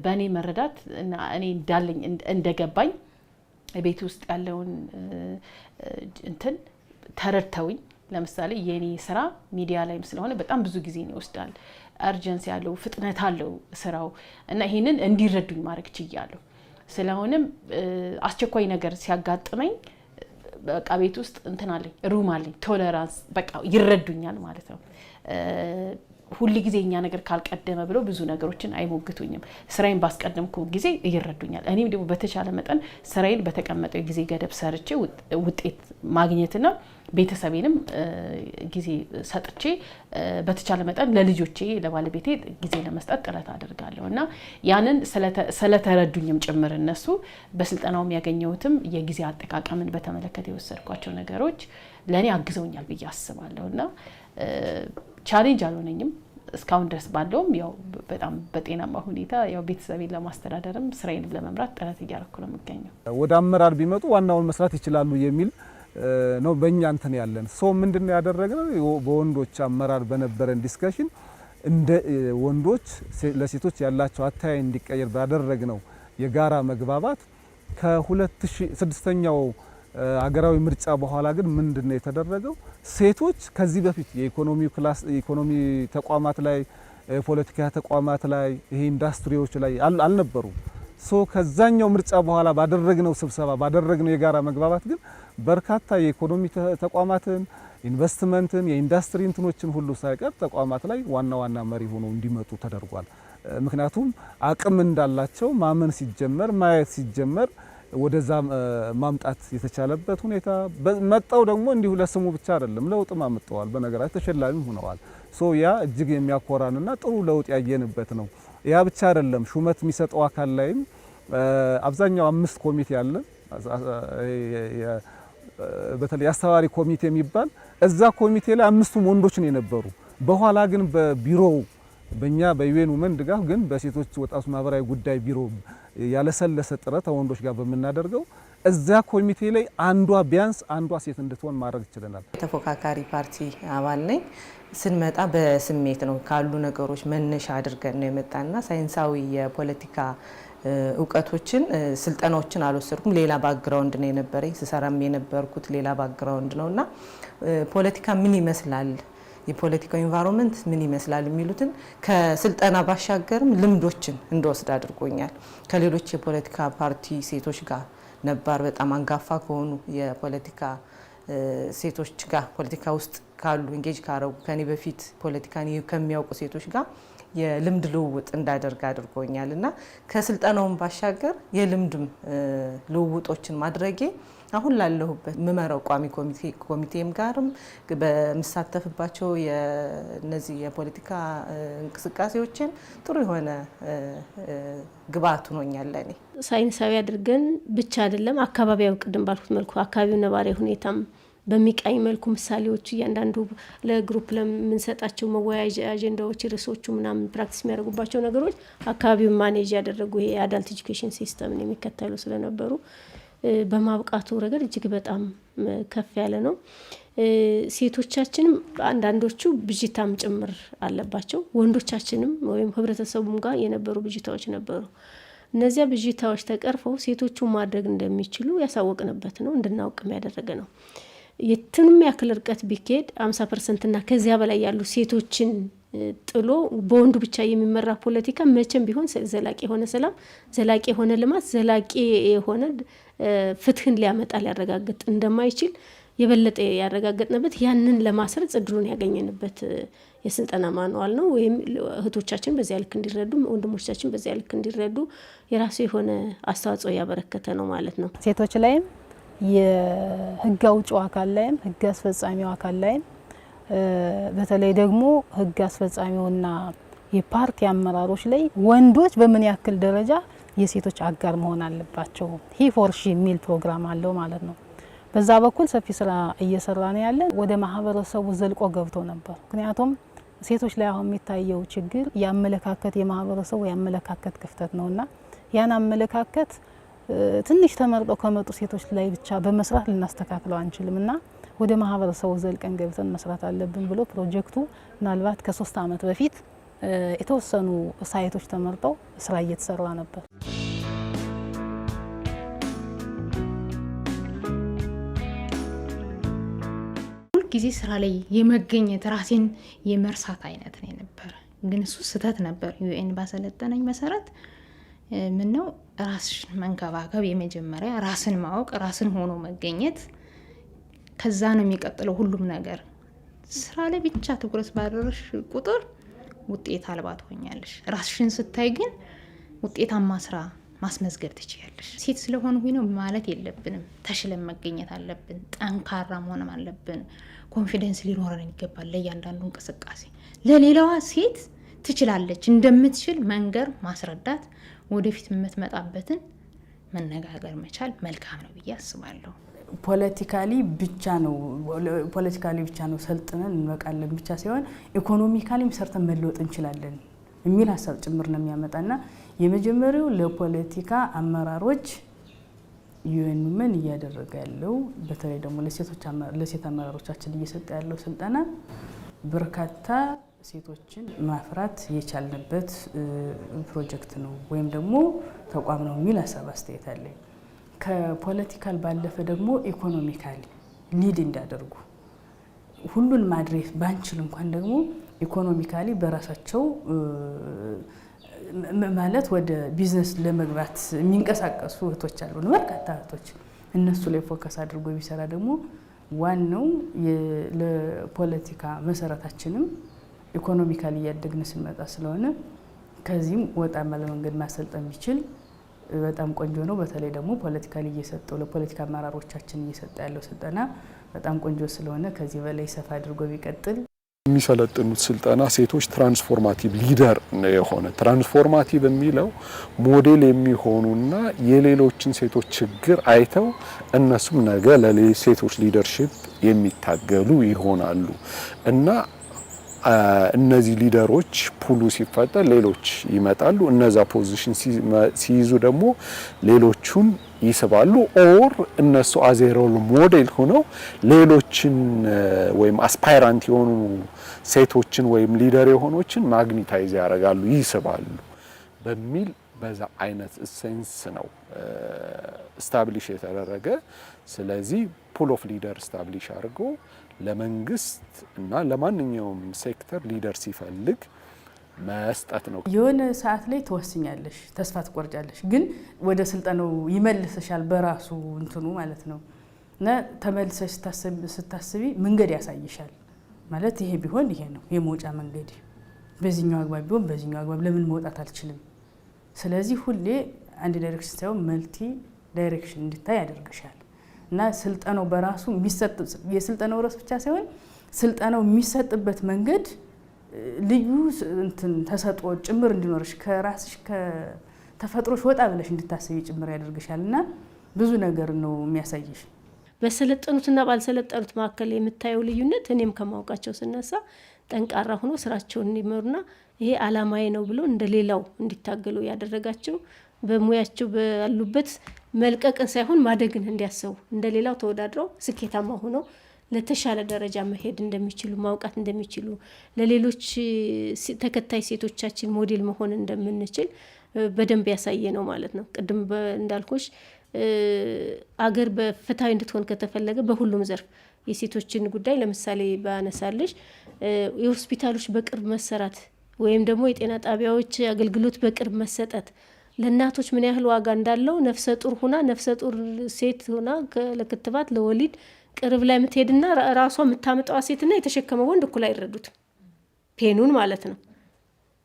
Speaker 5: በእኔ መረዳት እና እኔ እንዳለኝ እንደገባኝ ቤት ውስጥ ያለውን እንትን ተረድተውኝ ለምሳሌ የኔ ስራ ሚዲያ ላይም ስለሆነ በጣም ብዙ ጊዜ ነው ይወስዳል። አርጀንሲ ያለው ፍጥነት አለው ስራው እና ይሄንን እንዲረዱኝ ማድረግ ችያለሁ። ስለሆነም አስቸኳይ ነገር ሲያጋጥመኝ በቃ ቤት ውስጥ እንትን አለኝ፣ ሩም አለኝ፣ ቶለራንስ በቃ ይረዱኛል ማለት ነው። ሁሉ ጊዜ እኛ ነገር ካልቀደመ ብለው ብዙ ነገሮችን አይሞግቱኝም። ስራዬን ባስቀደምኩ ጊዜ ይረዱኛል። እኔም ደግሞ በተቻለ መጠን ስራዬን በተቀመጠው ጊዜ ገደብ ሰርቼ ውጤት ማግኘትና ቤተሰቤንም ጊዜ ሰጥቼ በተቻለ መጠን ለልጆቼ ለባለቤቴ ጊዜ ለመስጠት ጥረት አደርጋለሁ እና ያንን ስለተረዱኝም ጭምር እነሱ በስልጠናውም ያገኘሁትም የጊዜ አጠቃቀምን በተመለከተ የወሰድኳቸው ነገሮች ለእኔ አግዘውኛል ብዬ አስባለሁና ቻሌንጅ አልሆነኝም እስካሁን ድረስ ባለውም ያው በጣም በጤናማ ሁኔታ ያው ቤተሰቤን ለማስተዳደርም ስራዬንም ለመምራት ጥረት እያደረኩ ነው የምገኘው።
Speaker 4: ወደ አመራር ቢመጡ ዋናውን መስራት ይችላሉ የሚል ነው በእኛ እንትን ያለን ሰው ምንድነው ያደረግነው? በወንዶች አመራር በነበረን ዲስከሽን እንደ ወንዶች ለሴቶች ያላቸው አተያይ እንዲቀየር ባደረግነው የጋራ መግባባት ከ2006ኛው ሀገራዊ ምርጫ በኋላ ግን ምንድነው የተደረገው? ሴቶች ከዚህ በፊት የኢኮኖሚ ተቋማት ላይ ፖለቲካ ተቋማት ላይ ይሄ ኢንዱስትሪዎች ላይ አልነበሩም። ከዛኛው ምርጫ በኋላ ባደረግነው ስብሰባ ባደረግነው የጋራ መግባባት ግን በርካታ የኢኮኖሚ ተቋማትን ኢንቨስትመንትን የኢንዱስትሪ እንትኖችን ሁሉ ሳይቀር ተቋማት ላይ ዋና ዋና መሪ ሆነው እንዲመጡ ተደርጓል። ምክንያቱም አቅም እንዳላቸው ማመን ሲጀመር ማየት ሲጀመር ወደዛ ማምጣት የተቻለበት ሁኔታ መጣው ደግሞ እንዲሁ ለስሙ ብቻ አይደለም ለውጥም አመጣዋል። በነገራችን ተሸላሚ ሆነዋል። ያ እጅግ የሚያኮራንና ጥሩ ለውጥ ያየንበት ነው። ያ ብቻ አይደለም ሹመት የሚሰጠው አካል ላይም አብዛኛው 5 ኮሚቴ አለ። በተለይ አስተባባሪ ኮሚቴ የሚባል እዛ ኮሚቴ ላይ 5ቱም ወንዶች ነው የነበሩ። በኋላ ግን በቢሮው በእኛ በዩኤን ውመን ድጋፍ ግን በሴቶች ወጣቶች ማህበራዊ ጉዳይ ቢሮ ያለሰለሰ ጥረት ወንዶች ጋር በመናደርገው እዛ ኮሚቴ ላይ ቢያንስ አንዷ ሴት እንድትሆን ማድረግ ይችላል።
Speaker 13: ተፎካካሪ ፓርቲ አባል ነኝ። ስንመጣ በስሜት ነው ካሉ ነገሮች መነሻ አድርገን ነው የመጣና ሳይንሳዊ የፖለቲካ እውቀቶችን ስልጠናዎችን አልወሰድኩም። ሌላ ባክግራውንድ ነው የነበረኝ። ስሰራም የነበርኩት ሌላ ባክግራውንድ ነውና ፖለቲካ ምን ይመስላል የፖለቲካው ኢንቫይሮንመንት ምን ይመስላል የሚሉትን ከስልጠና ባሻገርም ልምዶችን እንደወስድ አድርጎኛል። ከሌሎች የፖለቲካ ፓርቲ ሴቶች ጋር ነባር በጣም አንጋፋ ከሆኑ የፖለቲካ ሴቶች ጋር ፖለቲካ ውስጥ ካሉ ኢንጌጅ ካረጉ ከኔ በፊት ፖለቲካን ከሚያውቁ ሴቶች ጋር የልምድ ልውውጥ እንዳደርግ አድርጎኛል እና ከስልጠናውን ባሻገር የልምድም ልውውጦችን ማድረጌ አሁን ላለሁበት መመራው ቋሚ ኮሚቴም ጋርም በመሳተፍባቸው የነዚህ የፖለቲካ እንቅስቃሴዎችን ጥሩ የሆነ ግብአት ሆኖኛል። ለኔ
Speaker 10: ሳይንሳዊ አድርገን ብቻ አይደለም አካባቢያዊ ቅድም ባልኩት መልኩ አካባቢው ነባራዊ ሁኔታም በሚቃኝ መልኩ ምሳሌዎች እያንዳንዱ ለግሩፕ ለምንሰጣቸው መወያያ አጀንዳዎች ርዕሶቹ ምናምን ፕራክቲስ የሚያደርጉባቸው ነገሮች አካባቢውን ማኔጅ ያደረጉ ይሄ የአዳልት ኤጁኬሽን ሲስተምን የሚከተሉ ስለነበሩ በማብቃቱ ረገድ እጅግ በጣም ከፍ ያለ ነው። ሴቶቻችንም አንዳንዶቹ ብዥታም ጭምር አለባቸው። ወንዶቻችንም ወይም ህብረተሰቡም ጋር የነበሩ ብዥታዎች ነበሩ። እነዚያ ብዥታዎች ተቀርፈው ሴቶቹ ማድረግ እንደሚችሉ ያሳወቅንበት ነው፣ እንድናውቅም ያደረገ ነው። የትንም ያክል ርቀት ቢካሄድ 50% እና ከዚያ በላይ ያሉ ሴቶችን ጥሎ በወንዱ ብቻ የሚመራ ፖለቲካ መቼም ቢሆን ዘላቂ የሆነ ሰላም፣ ዘላቂ የሆነ ልማት፣ ዘላቂ የሆነ ፍትህን ሊያረጋግጥ እንደማይችል የበለጠ ያረጋግጥንበት ያንን ለማስረጽ እድሉን ያገኘንበት የስልጠና ማንዋል ነው። ወይም እህቶቻችን በዚያ ልክ እንዲረዱ፣ ወንድሞቻችን በዚያ ልክ እንዲረዱ የራሱ የሆነ አስተዋጽኦ ያበረከተ ነው ማለት ነው።
Speaker 6: ሴቶች ላይም የህግ አውጪው አካል ላይም ህግ አስፈጻሚው አካል ላይም በተለይ ደግሞ ህግ አስፈጻሚውና የፓርቲ አመራሮች ላይ ወንዶች በምን ያክል ደረጃ የሴቶች አጋር መሆን አለባቸው ሂ ፎር ሺ የሚል ፕሮግራም አለው ማለት ነው። በዛ በኩል ሰፊ ስራ እየሰራ ነው ያለን። ወደ ማህበረሰቡ ዘልቆ ገብቶ ነበር። ምክንያቱም ሴቶች ላይ አሁን የሚታየው ችግር የአመለካከት የማህበረሰቡ የአመለካከት ክፍተት ነውና ያን አመለካከት ትንሽ ተመርጠው ከመጡ ሴቶች ላይ ብቻ በመስራት ልናስተካክለው አንችልምና ወደ ማህበረሰቡ ዘልቀን ገብተን መስራት አለብን ብሎ ፕሮጀክቱ ምናልባት ከ3 ዓመት በፊት የተወሰኑ ሳይቶች ተመርጠው ስራ እየተሰራ ነበር።
Speaker 2: ጊዜ ስራ ላይ የመገኘት ራሴን የመርሳት አይነት ነው የነበረ። ግን እሱ ስህተት ነበር። ዩኤን ባሰለጠነኝ መሰረት ምን ነው ራስን መንከባከብ፣ የመጀመሪያ ራስን ማወቅ፣ ራስን ሆኖ መገኘት፣ ከዛ ነው የሚቀጥለው ሁሉም ነገር። ስራ ላይ ብቻ ትኩረት ባደረሽ ቁጥር ውጤት አልባ ትሆኛለሽ። ራስሽን ስታይ ግን ውጤታማ ስራ ማስመዝገብ ትችያለሽ። ሴት ስለሆንኩኝ ነው ማለት የለብንም። ተሽለን መገኘት አለብን። ጠንካራ መሆንም አለብን። ኮንፊደንስ ሊኖረን ይገባል። ለእያንዳንዱ እንቅስቃሴ ለሌላዋ ሴት ትችላለች እንደምትችል መንገር፣ ማስረዳት፣ ወደፊት የምትመጣበትን መነጋገር መቻል መልካም ነው ብዬ አስባለሁ።
Speaker 8: ፖለቲካሊ ብቻ ነው ሰልጥነን እንበቃለን ብቻ ሳይሆን ኢኮኖሚካሊም ሰርተን መለወጥ እንችላለን የሚል ሀሳብ ጭምር ነው የሚያመጣና የመጀመሪያው ለፖለቲካ አመራሮች ዩኤን ምን እያደረገ ያለው በተለይ ደግሞ ለሴት አመራሮቻችን እየሰጠ ያለው ስልጠና በርካታ ሴቶችን ማፍራት የቻልንበት ፕሮጀክት ነው ወይም ደግሞ ተቋም ነው የሚል ሀሳብ አስተያየት አለኝ። ከፖለቲካል ባለፈ ደግሞ ኢኮኖሚካሊ ሊድ እንዲያደርጉ ሁሉን ማድረስ ባንችል እንኳን ደግሞ ኢኮኖሚካሊ በራሳቸው ማለት ወደ ቢዝነስ ለመግባት የሚንቀሳቀሱ እህቶች አሉ፣ በርካታ እህቶች። እነሱ ላይ ፎከስ አድርጎ ቢሰራ ደግሞ ዋናው ለፖለቲካ መሰረታችንም ኢኮኖሚካሊ እያደግን ስንመጣ ስለሆነ ከዚህም ወጣ ባለ መንገድ ማሰልጠን ቢችል በጣም ቆንጆ ነው። በተለይ ደግሞ ፖለቲካሊ እየሰጠው ለፖለቲካ አመራሮቻችን እየሰጠ ያለው ስልጠና በጣም ቆንጆ ስለሆነ ከዚህ በላይ ሰፋ አድርጎ ቢቀጥል።
Speaker 11: የሚሰለጥኑት ስልጠና ሴቶች ትራንስፎርማቲቭ ሊደር የሆነ ትራንስፎርማቲቭ የሚለው ሞዴል የሚሆኑና የሌሎችን ሴቶች ችግር አይተው እነሱም ነገ ለሴቶች ሊደርሺፕ የሚታገሉ ይሆናሉ እና እነዚህ ሊደሮች ፑሉ ሲፈጠር ሌሎች ይመጣሉ። እነዛ ፖዚሽን ሲይዙ ደግሞ ሌሎቹን ይስባሉ። ኦር እነሱ አዝ ኤ ሮል ሞዴል ሆነው ሌሎችን ወይም አስፓይራንት የሆኑ ሴቶችን ወይም ሊደር የሆኖችን ማግኒታይዝ ያደርጋሉ፣ ይስባሉ በሚል በዛ አይነት ሴንስ ነው ስታብሊሽ የተደረገ። ስለዚህ ፑል ኦፍ ሊደር ስታብሊሽ አድርጎ ለመንግስት እና ለማንኛውም ሴክተር ሊደር ሲፈልግ መስጠት ነው። የሆነ
Speaker 8: ሰዓት ላይ ትወስኛለሽ፣ ተስፋ ትቆርጫለሽ፣ ግን ወደ ስልጠናው ይመልሰሻል በራሱ እንትኑ ማለት ነው እና ተመልሰሽ ስታስቢ መንገድ ያሳይሻል ማለት ይሄ ቢሆን ይሄ ነው የመውጫ መንገድ፣ በዚህኛው አግባብ ቢሆን በዚህኛው አግባብ ለምን መውጣት አልችልም። ስለዚህ ሁሌ አንድ ዳይሬክሽን ሳይሆን መልቲ ዳይሬክሽን እንድታይ ያደርግሻል እና ስልጠናው በራሱ የሚሰጥ የስልጠናው ራስ ብቻ ሳይሆን ስልጠናው የሚሰጥበት መንገድ ልዩ እንትን ተሰጥኦ ጭምር እንዲኖርሽ ከራስሽ ከተፈጥሮሽ ወጣ ብለሽ እንድታስቢ ጭምር ያደርግሻልና ብዙ ነገር ነው የሚያሳይሽ።
Speaker 10: በሰለጠኑትና ባልሰለጠኑት መካከል የምታየው ልዩነት እኔም ከማውቃቸው ስነሳ ጠንካራ ሆኖ ስራቸውን እንዲመሩና ይሄ አላማዬ ነው ብሎ እንደሌላው እንዲታገሉ ያደረጋቸው በሙያቸው ባሉበት መልቀቅን ሳይሆን ማደግን እንዲያስቡ እንደሌላው ተወዳድረው ስኬታማ ሆነው ለተሻለ ደረጃ መሄድ እንደሚችሉ ማውቃት እንደሚችሉ ለሌሎች ተከታይ ሴቶቻችን ሞዴል መሆን እንደምንችል በደንብ ያሳየ ነው ማለት ነው። ቅድም እንዳልኩሽ አገር በፍትሃዊ እንድትሆን ከተፈለገ በሁሉም ዘርፍ የሴቶችን ጉዳይ ለምሳሌ ባነሳልሽ የሆስፒታሎች በቅርብ መሰራት ወይም ደግሞ የጤና ጣቢያዎች አገልግሎት በቅርብ መሰጠት ለእናቶች ምን ያህል ዋጋ እንዳለው ነፍሰ ጡር ሴት ሆና ለክትባት ለወሊድ ቅርብ ላይ የምትሄድና ራሷ የምታመጣዋ ሴትና የተሸከመ ወንድ እኩል አይረዱትም ፔኑን ማለት ነው።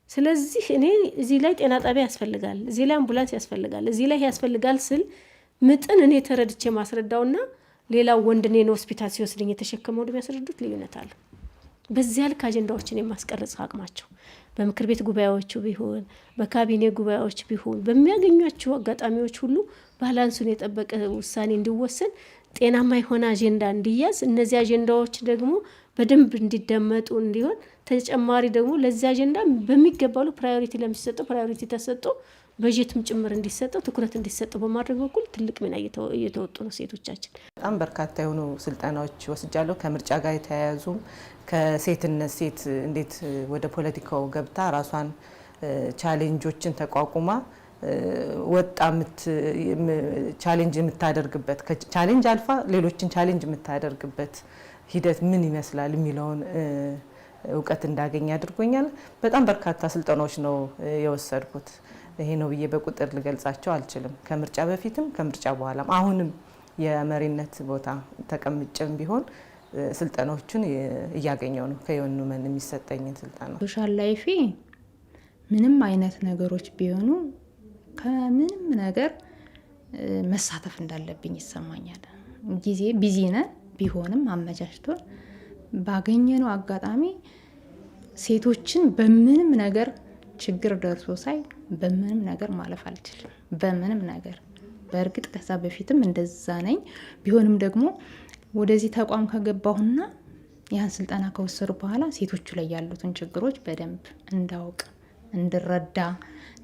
Speaker 10: ስለዚህ እኔ እዚህ ላይ ጤና ጣቢያ ያስፈልጋል፣ እዚህ ላይ አምቡላንስ ያስፈልጋል፣ እዚህ ላይ ያስፈልጋል ስል ምጥን እኔ ተረድቼ ማስረዳውና ሌላው ወንድ እኔን ሆስፒታል ሲወስድኝ የተሸከመው የሚያስረዱት ልዩነት አለ። በዚያ ልክ አጀንዳዎችን የማስቀረጽ አቅማቸው በምክር ቤት ጉባኤዎቹ ቢሆን በካቢኔ ጉባኤዎች ቢሆን በሚያገኟቸው አጋጣሚዎች ሁሉ ባላንሱን የጠበቀ ውሳኔ እንዲወሰን ጤናማ የሆነ አጀንዳ እንዲያዝ እነዚህ አጀንዳዎች ደግሞ በደንብ እንዲደመጡ እንዲሆን ተጨማሪ ደግሞ ለዚህ አጀንዳ በሚገባሉ ፕራዮሪቲ ለሚሰጠው ፕራዮሪቲ ተሰጥቶ በጀትም ጭምር እንዲሰጠው ትኩረት እንዲሰጠው በማድረግ በኩል ትልቅ ሚና እየተወጡ ነው ሴቶቻችን።
Speaker 13: በጣም በርካታ የሆኑ ስልጠናዎች ወስጃለሁ። ከምርጫ ጋር የተያያዙ ከሴትነት ሴት እንዴት ወደ ፖለቲካው ገብታ ራሷን ቻሌንጆችን ተቋቁማ ወጣ ቻሌንጅ የምታደርግበት ቻሌንጅ አልፋ ሌሎችን ቻሌንጅ የምታደርግበት ሂደት ምን ይመስላል የሚለውን እውቀት እንዳገኝ አድርጎኛል። በጣም በርካታ ስልጠናዎች ነው የወሰድኩት። ይሄ ነው ብዬ በቁጥር ልገልጻቸው አልችልም። ከምርጫ በፊትም ከምርጫ በኋላም አሁንም የመሪነት ቦታ ተቀምጬም ቢሆን ስልጠናዎችን እያገኘው ነው። ከዩኤን ውመን የሚሰጠኝን ስልጠና
Speaker 2: ሶሻል ላይፌ ምንም አይነት ነገሮች ቢሆኑ ከምንም ነገር መሳተፍ እንዳለብኝ ይሰማኛል። ጊዜ ቢዚ ነን ቢሆንም አመቻችቶ ባገኘነው አጋጣሚ ሴቶችን በምንም ነገር ችግር ደርሶ ሳይ በምንም ነገር ማለፍ አልችልም። በምንም ነገር በእርግጥ ከዛ በፊትም እንደዛ ነኝ። ቢሆንም ደግሞ ወደዚህ ተቋም ከገባሁና ያን ስልጠና ከወሰዱ በኋላ ሴቶቹ ላይ ያሉትን ችግሮች በደንብ እንዳውቅ፣ እንድረዳ፣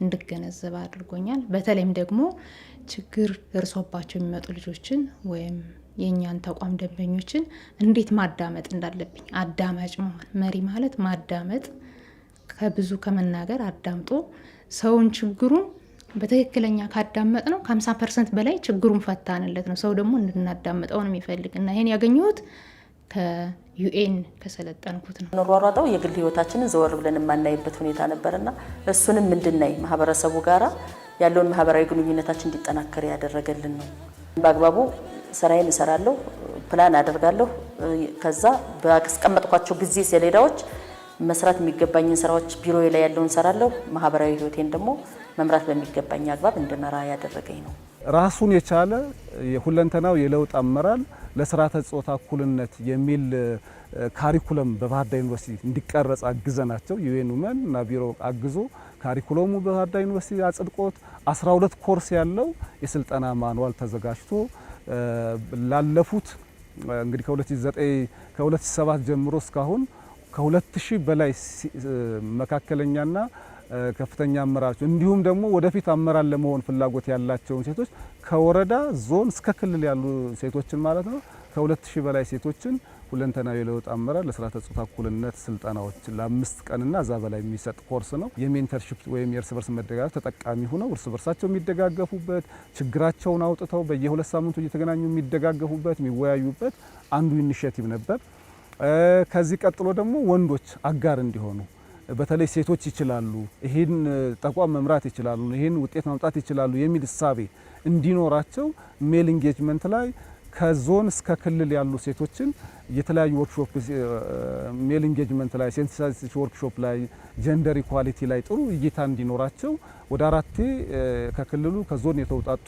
Speaker 2: እንድገነዘብ አድርጎኛል። በተለይም ደግሞ ችግር ደርሶባቸው የሚመጡ ልጆችን ወይም የእኛን ተቋም ደንበኞችን እንዴት ማዳመጥ እንዳለብኝ አዳማጭ መሆን። መሪ ማለት ማዳመጥ፣ ከብዙ ከመናገር አዳምጦ ሰውን ችግሩን በትክክለኛ ካዳመጥ ነው ከ50% በላይ ችግሩን ፈታንለት ነው። ሰው ደግሞ እንድናዳምጠው ነው የሚፈልግ እና ይሄን ያገኘሁት ከዩኤን ከሰለጠንኩት ነው።
Speaker 14: ኖሯሯጣው የግል ህይወታችንን ዘወር ብለን የማናይበት ሁኔታ ነበርና እሱንም እንድናይ ማህበረሰቡ ጋራ ያለውን ማህበራዊ ግንኙነታችን እንዲጠናከር ያደረገልን ነው። በአግባቡ ስራዬን እሰራለሁ፣ ፕላን አደርጋለሁ። ከዛ ባስቀመጥኳቸው ጊዜ ሰሌዳዎች መስራት የሚገባኝን ስራዎች ቢሮዬ ላይ ያለውን እሰራለሁ። ማህበራዊ ህይወቴን ደግሞ መምራት በሚገባኝ አግባብ እንድመራ ያደረገኝ ነው።
Speaker 4: ራሱን የቻለ የሁለንተናው የለውጥ አመራር ለስርዓተ ጾታ እኩልነት የሚል ካሪኩለም በባህር ዳር ዩኒቨርሲቲ እንዲቀረጽ አግዘናቸው ዩኤን ውመን እና ቢሮ አግዞ ካሪኩለሙ በባህር ዳር ዩኒቨርሲቲ አጽድቆት 12 ኮርስ ያለው የስልጠና ማንዋል ተዘጋጅቶ ላለፉት እንግዲህ ከ2007 ጀምሮ እስካሁን ከ2000 በላይ መካከለኛና ከፍተኛ አመራሮች እንዲሁም ደግሞ ወደፊት አመራር ለመሆን ፍላጎት ያላቸውን ሴቶች ከወረዳ ዞን እስከ ክልል ያሉ ሴቶችን ማለት ነው ከ2000 በላይ ሴቶችን ሁለንተናዊ የለውጥ አመራር ለስርዓተ ጾታ እኩልነት ስልጠናዎች ለ5 ቀንና እዛ በላይ የሚሰጥ ኮርስ ነው። የሜንተርሺፕ ወይም የእርስ በርስ መደጋገፍ ተጠቃሚ ሆነው እርስ በርሳቸው የሚደጋገፉበት ችግራቸውን አውጥተው በየ2 ሳምንቱ እየተገናኙ የሚደጋገፉበት የሚወያዩበት አንዱ ኢኒሼቲቭ ነበር። ከዚህ ቀጥሎ ደግሞ ወንዶች አጋር እንዲሆኑ በተለይ ሴቶች ይችላሉ፣ ይሄን ተቋም መምራት ይችላሉ፣ ይሄን ውጤት ማምጣት ይችላሉ የሚል እሳቤ እንዲኖራቸው ሜል ኢንጌጅመንት ላይ ከዞን እስከ ክልል ያሉ ሴቶችን የተለያዩ ወርክሾፕ ሜል ኢንጌጅመንት ላይ ሴንሲታይዜሽን ወርክሾፕ ላይ ጀንደር ኢኳሊቲ ላይ ጥሩ እይታ እንዲኖራቸው ወደ 4 ከክልሉ ከዞን የተውጣጡ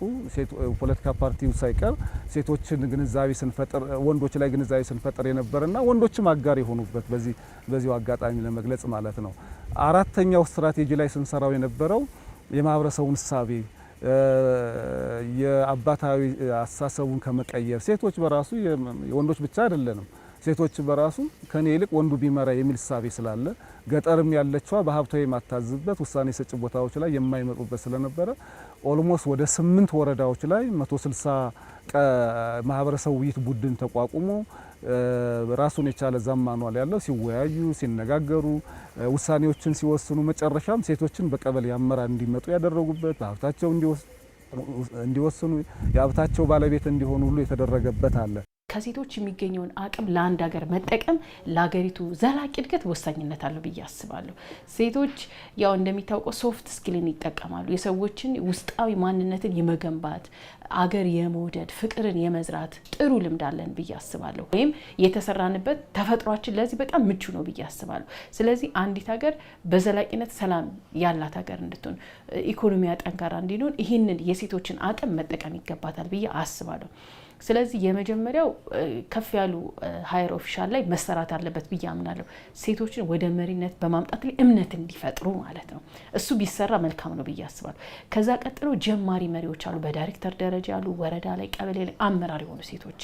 Speaker 4: ፖለቲካ ፓርቲው ሳይቀር ሴቶችን ግንዛቤ ስንፈጥር ወንዶች ላይ ግንዛቤ ስንፈጥር የነበረና ወንዶችም አጋር የሆኑበት በዚሁ አጋጣሚ ለመግለጽ ማለት ነው። 4ኛው ስትራቴጂ ላይ ስንሰራው የነበረው የማህበረሰቡን እሳቤ የአባታዊ አስተሳሰቡን ከመቀየር ሴቶች በራሱ የወንዶች ብቻ አይደለንም፣ ሴቶች በራሱ ከኔ ይልቅ ወንዱ ቢመራ የሚል እሳቤ ስላለ ገጠርም ያለችዋ በሀብቷ የማታዝበት ውሳኔ ሰጪ ቦታዎች ላይ የማይመጡበት ስለነበረ ኦልሞስት ወደ 8 ወረዳዎች ላይ 160 ማህበረሰብ ውይይት ቡድን ተቋቁሞ ራሱን የቻለ ዛም ማኑዋል ያለው ሲወያዩ ሲነጋገሩ ውሳኔዎችን ሲወስኑ መጨረሻም ሴቶችን በቀበሌ አመራር እንዲመጡ ያደረጉበት ሀብታቸው እንዲወስኑ የሀብታቸው ባለቤት እንዲሆኑ ሁሉ የተደረገበት አለ።
Speaker 5: ከሴቶች የሚገኘውን አቅም ለአንድ ሀገር መጠቀም ለሀገሪቱ ዘላቂ እድገት ወሳኝነት አለው ብዬ አስባለሁ። ሴቶች ያው እንደሚታወቀው ሶፍት ስኪልን ይጠቀማሉ። የሰዎችን ውስጣዊ ማንነትን የመገንባት አገር የመውደድ ፍቅርን የመዝራት ጥሩ ልምድ አለን ብዬ አስባለሁ። ወይም የተሰራንበት ተፈጥሯችን ለዚህ በጣም ምቹ ነው ብዬ አስባለሁ። ስለዚህ አንዲት ሀገር በዘላቂነት ሰላም ያላት ሀገር እንድትሆን ኢኮኖሚያ ጠንካራ እንዲሆን ይህንን የሴቶችን አቅም መጠቀም ይገባታል ብዬ አስባለሁ። ስለዚህ የመጀመሪያው ከፍ ያሉ ሃየር ኦፊሻል ላይ መሰራት አለበት ብዬ አምናለሁ። ሴቶችን ወደ መሪነት በማምጣት ላይ እምነት እንዲፈጥሩ ማለት ነው። እሱ ቢሰራ መልካም ነው ብዬ አስባለሁ። ከዛ ቀጥሎ ጀማሪ መሪዎች አሉ፣ በዳይሬክተር ደረጃ ያሉ፣ ወረዳ ላይ ቀበሌ ላይ አመራር የሆኑ ሴቶች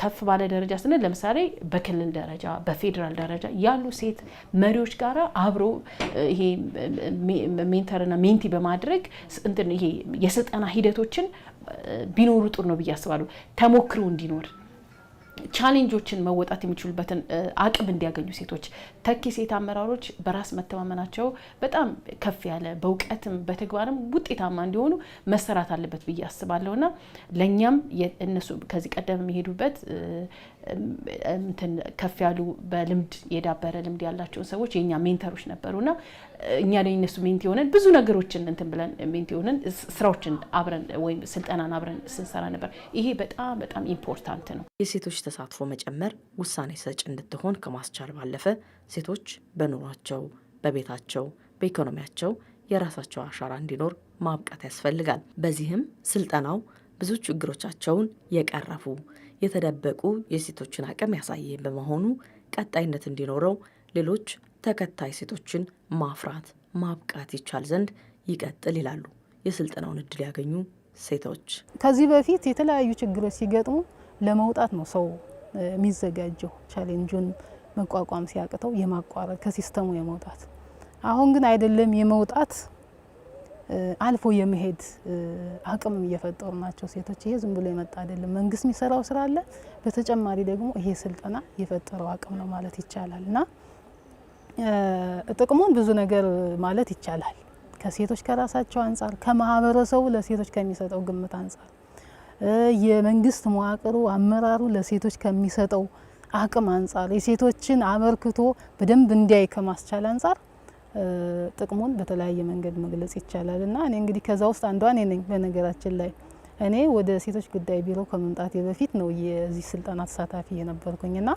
Speaker 5: ከፍ ባለ ደረጃ ስንል ለምሳሌ በክልል ደረጃ በፌዴራል ደረጃ ያሉ ሴት መሪዎች ጋራ አብሮ ይሄ ሜንተርና ሜንቲ በማድረግ እንትን ይሄ የስልጠና ሂደቶችን ቢኖሩ ጥሩ ነው ብዬ አስባለሁ። ተሞክሮ እንዲኖር ቻሌንጆችን መወጣት የሚችሉበትን አቅም እንዲያገኙ ሴቶች ተኪ ሴት አመራሮች በራስ መተማመናቸው በጣም ከፍ ያለ በእውቀትም በተግባርም ውጤታማ እንዲሆኑ መሰራት አለበት ብዬ አስባለሁና ለኛም እነሱ ከዚህ ቀደም የሚሄዱበት እንትን ከፍ ያሉ በልምድ የዳበረ ልምድ ያላቸውን ሰዎች የኛ ሜንተሮች ነበሩና እኛ ላይ እነሱ ሜንት ሆነን ብዙ ነገሮችን እንትን ብለን ሜንት ሆነን ስራዎችን አብረን ወይም ስልጠናን አብረን ስንሰራ ነበር። ይሄ በጣም በጣም ኢምፖርታንት ነው።
Speaker 1: የሴቶች ተሳትፎ መጨመር ውሳኔ ሰጭ እንድትሆን ከማስቻል ባለፈ ሴቶች በኑሯቸው፣ በቤታቸው፣ በኢኮኖሚያቸው የራሳቸው አሻራ እንዲኖር ማብቃት ያስፈልጋል። በዚህም ስልጠናው ብዙ ችግሮቻቸውን የቀረፉ የተደበቁ የሴቶችን አቅም ያሳየ በመሆኑ ቀጣይነት እንዲኖረው ሌሎች ተከታይ ሴቶችን ማፍራት ማብቃት ይቻል ዘንድ ይቀጥል ይላሉ የስልጠናውን እድል ያገኙ ሴቶች።
Speaker 6: ከዚህ በፊት የተለያዩ ችግሮች ሲገጥሙ ለመውጣት ነው ሰው የሚዘጋጀው፣ ቻሌንጁን መቋቋም ሲያቅተው የማቋረጥ ከሲስተሙ የመውጣት። አሁን ግን አይደለም የመውጣት አልፎ የመሄድ አቅምም እየፈጠሩ ናቸው ሴቶች። ይሄ ዝም ብሎ የመጣ አይደለም፣ መንግስት የሚሰራው ስራ አለ። በተጨማሪ ደግሞ ይሄ ስልጠና የፈጠረው አቅም ነው ማለት ይቻላል እና ጥቅሙን ብዙ ነገር ማለት ይቻላል። ከሴቶች ከራሳቸው አንጻር፣ ከማህበረሰቡ ለሴቶች ከሚሰጠው ግምት አንጻር፣ የመንግስት መዋቅሩ አመራሩ ለሴቶች ከሚሰጠው አቅም አንጻር፣ የሴቶችን አበርክቶ በደንብ እንዲያይ ከማስቻል አንጻር ጥቅሙን በተለያየ መንገድ መግለጽ ይቻላል እና እኔ እንግዲህ ከዛ ውስጥ አንዷ እኔ ነኝ። በነገራችን ላይ እኔ ወደ ሴቶች ጉዳይ ቢሮ ከመምጣቴ በፊት ነው የዚህ ስልጠና ተሳታፊ የነበርኩኝና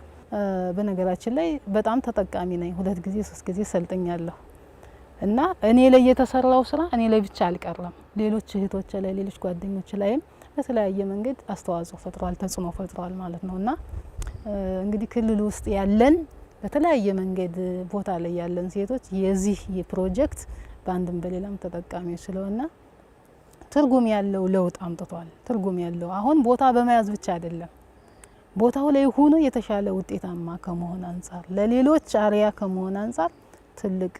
Speaker 6: በነገራችን ላይ በጣም ተጠቃሚ ነኝ። 2 ጊዜ 3 ጊዜ ሰልጥኛለሁ እና እኔ ላይ የተሰራው ስራ እኔ ላይ ብቻ አልቀረም፣ ሌሎች እህቶች ላይ ሌሎች ጓደኞች ላይም በተለያየ መንገድ አስተዋጽኦ ፈጥሯል፣ ተጽዕኖ ፈጥሯል ማለት ነውና እንግዲህ ክልል ውስጥ ያለን በተለያየ መንገድ ቦታ ላይ ያለን ሴቶች የዚህ የፕሮጀክት በአንድም በሌላም ተጠቃሚዎች ስለሆነ ትርጉም ያለው ለውጥ አምጥቷል። ትርጉም ያለው አሁን ቦታ በመያዝ ብቻ አይደለም፣ ቦታው ላይ ሆኖ የተሻለ ውጤታማ ከመሆን አንጻር ለሌሎች አርያ ከመሆን አንጻር ትልቅ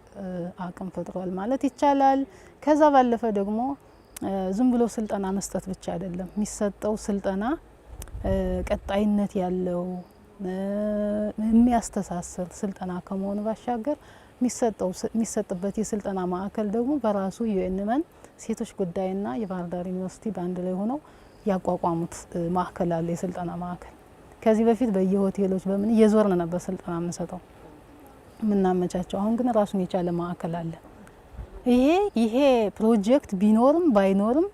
Speaker 6: አቅም ፈጥሯል ማለት ይቻላል። ከዛ ባለፈ ደግሞ ዝም ብሎ ስልጠና መስጠት ብቻ አይደለም፣ የሚሰጠው ስልጠና ቀጣይነት ያለው የሚያስተሳስር ስልጠና ከመሆኑ ባሻገር የሚሰጥበት የስልጠና ማዕከል ደግሞ በራሱ ዩኤንመን ሴቶች ጉዳይና የባህር ዳር ዩኒቨርሲቲ በአንድ ላይ ሆነው ያቋቋሙት ማዕከል አለ፣ የስልጠና ማዕከል። ከዚህ በፊት በየሆቴሎች በምን እየዞርን ነበር ስልጠና የምንሰጠው የምናመቻቸው። አሁን ግን ራሱን የቻለ ማዕከል አለ። ይሄ ፕሮጀክት ቢኖርም ባይኖርም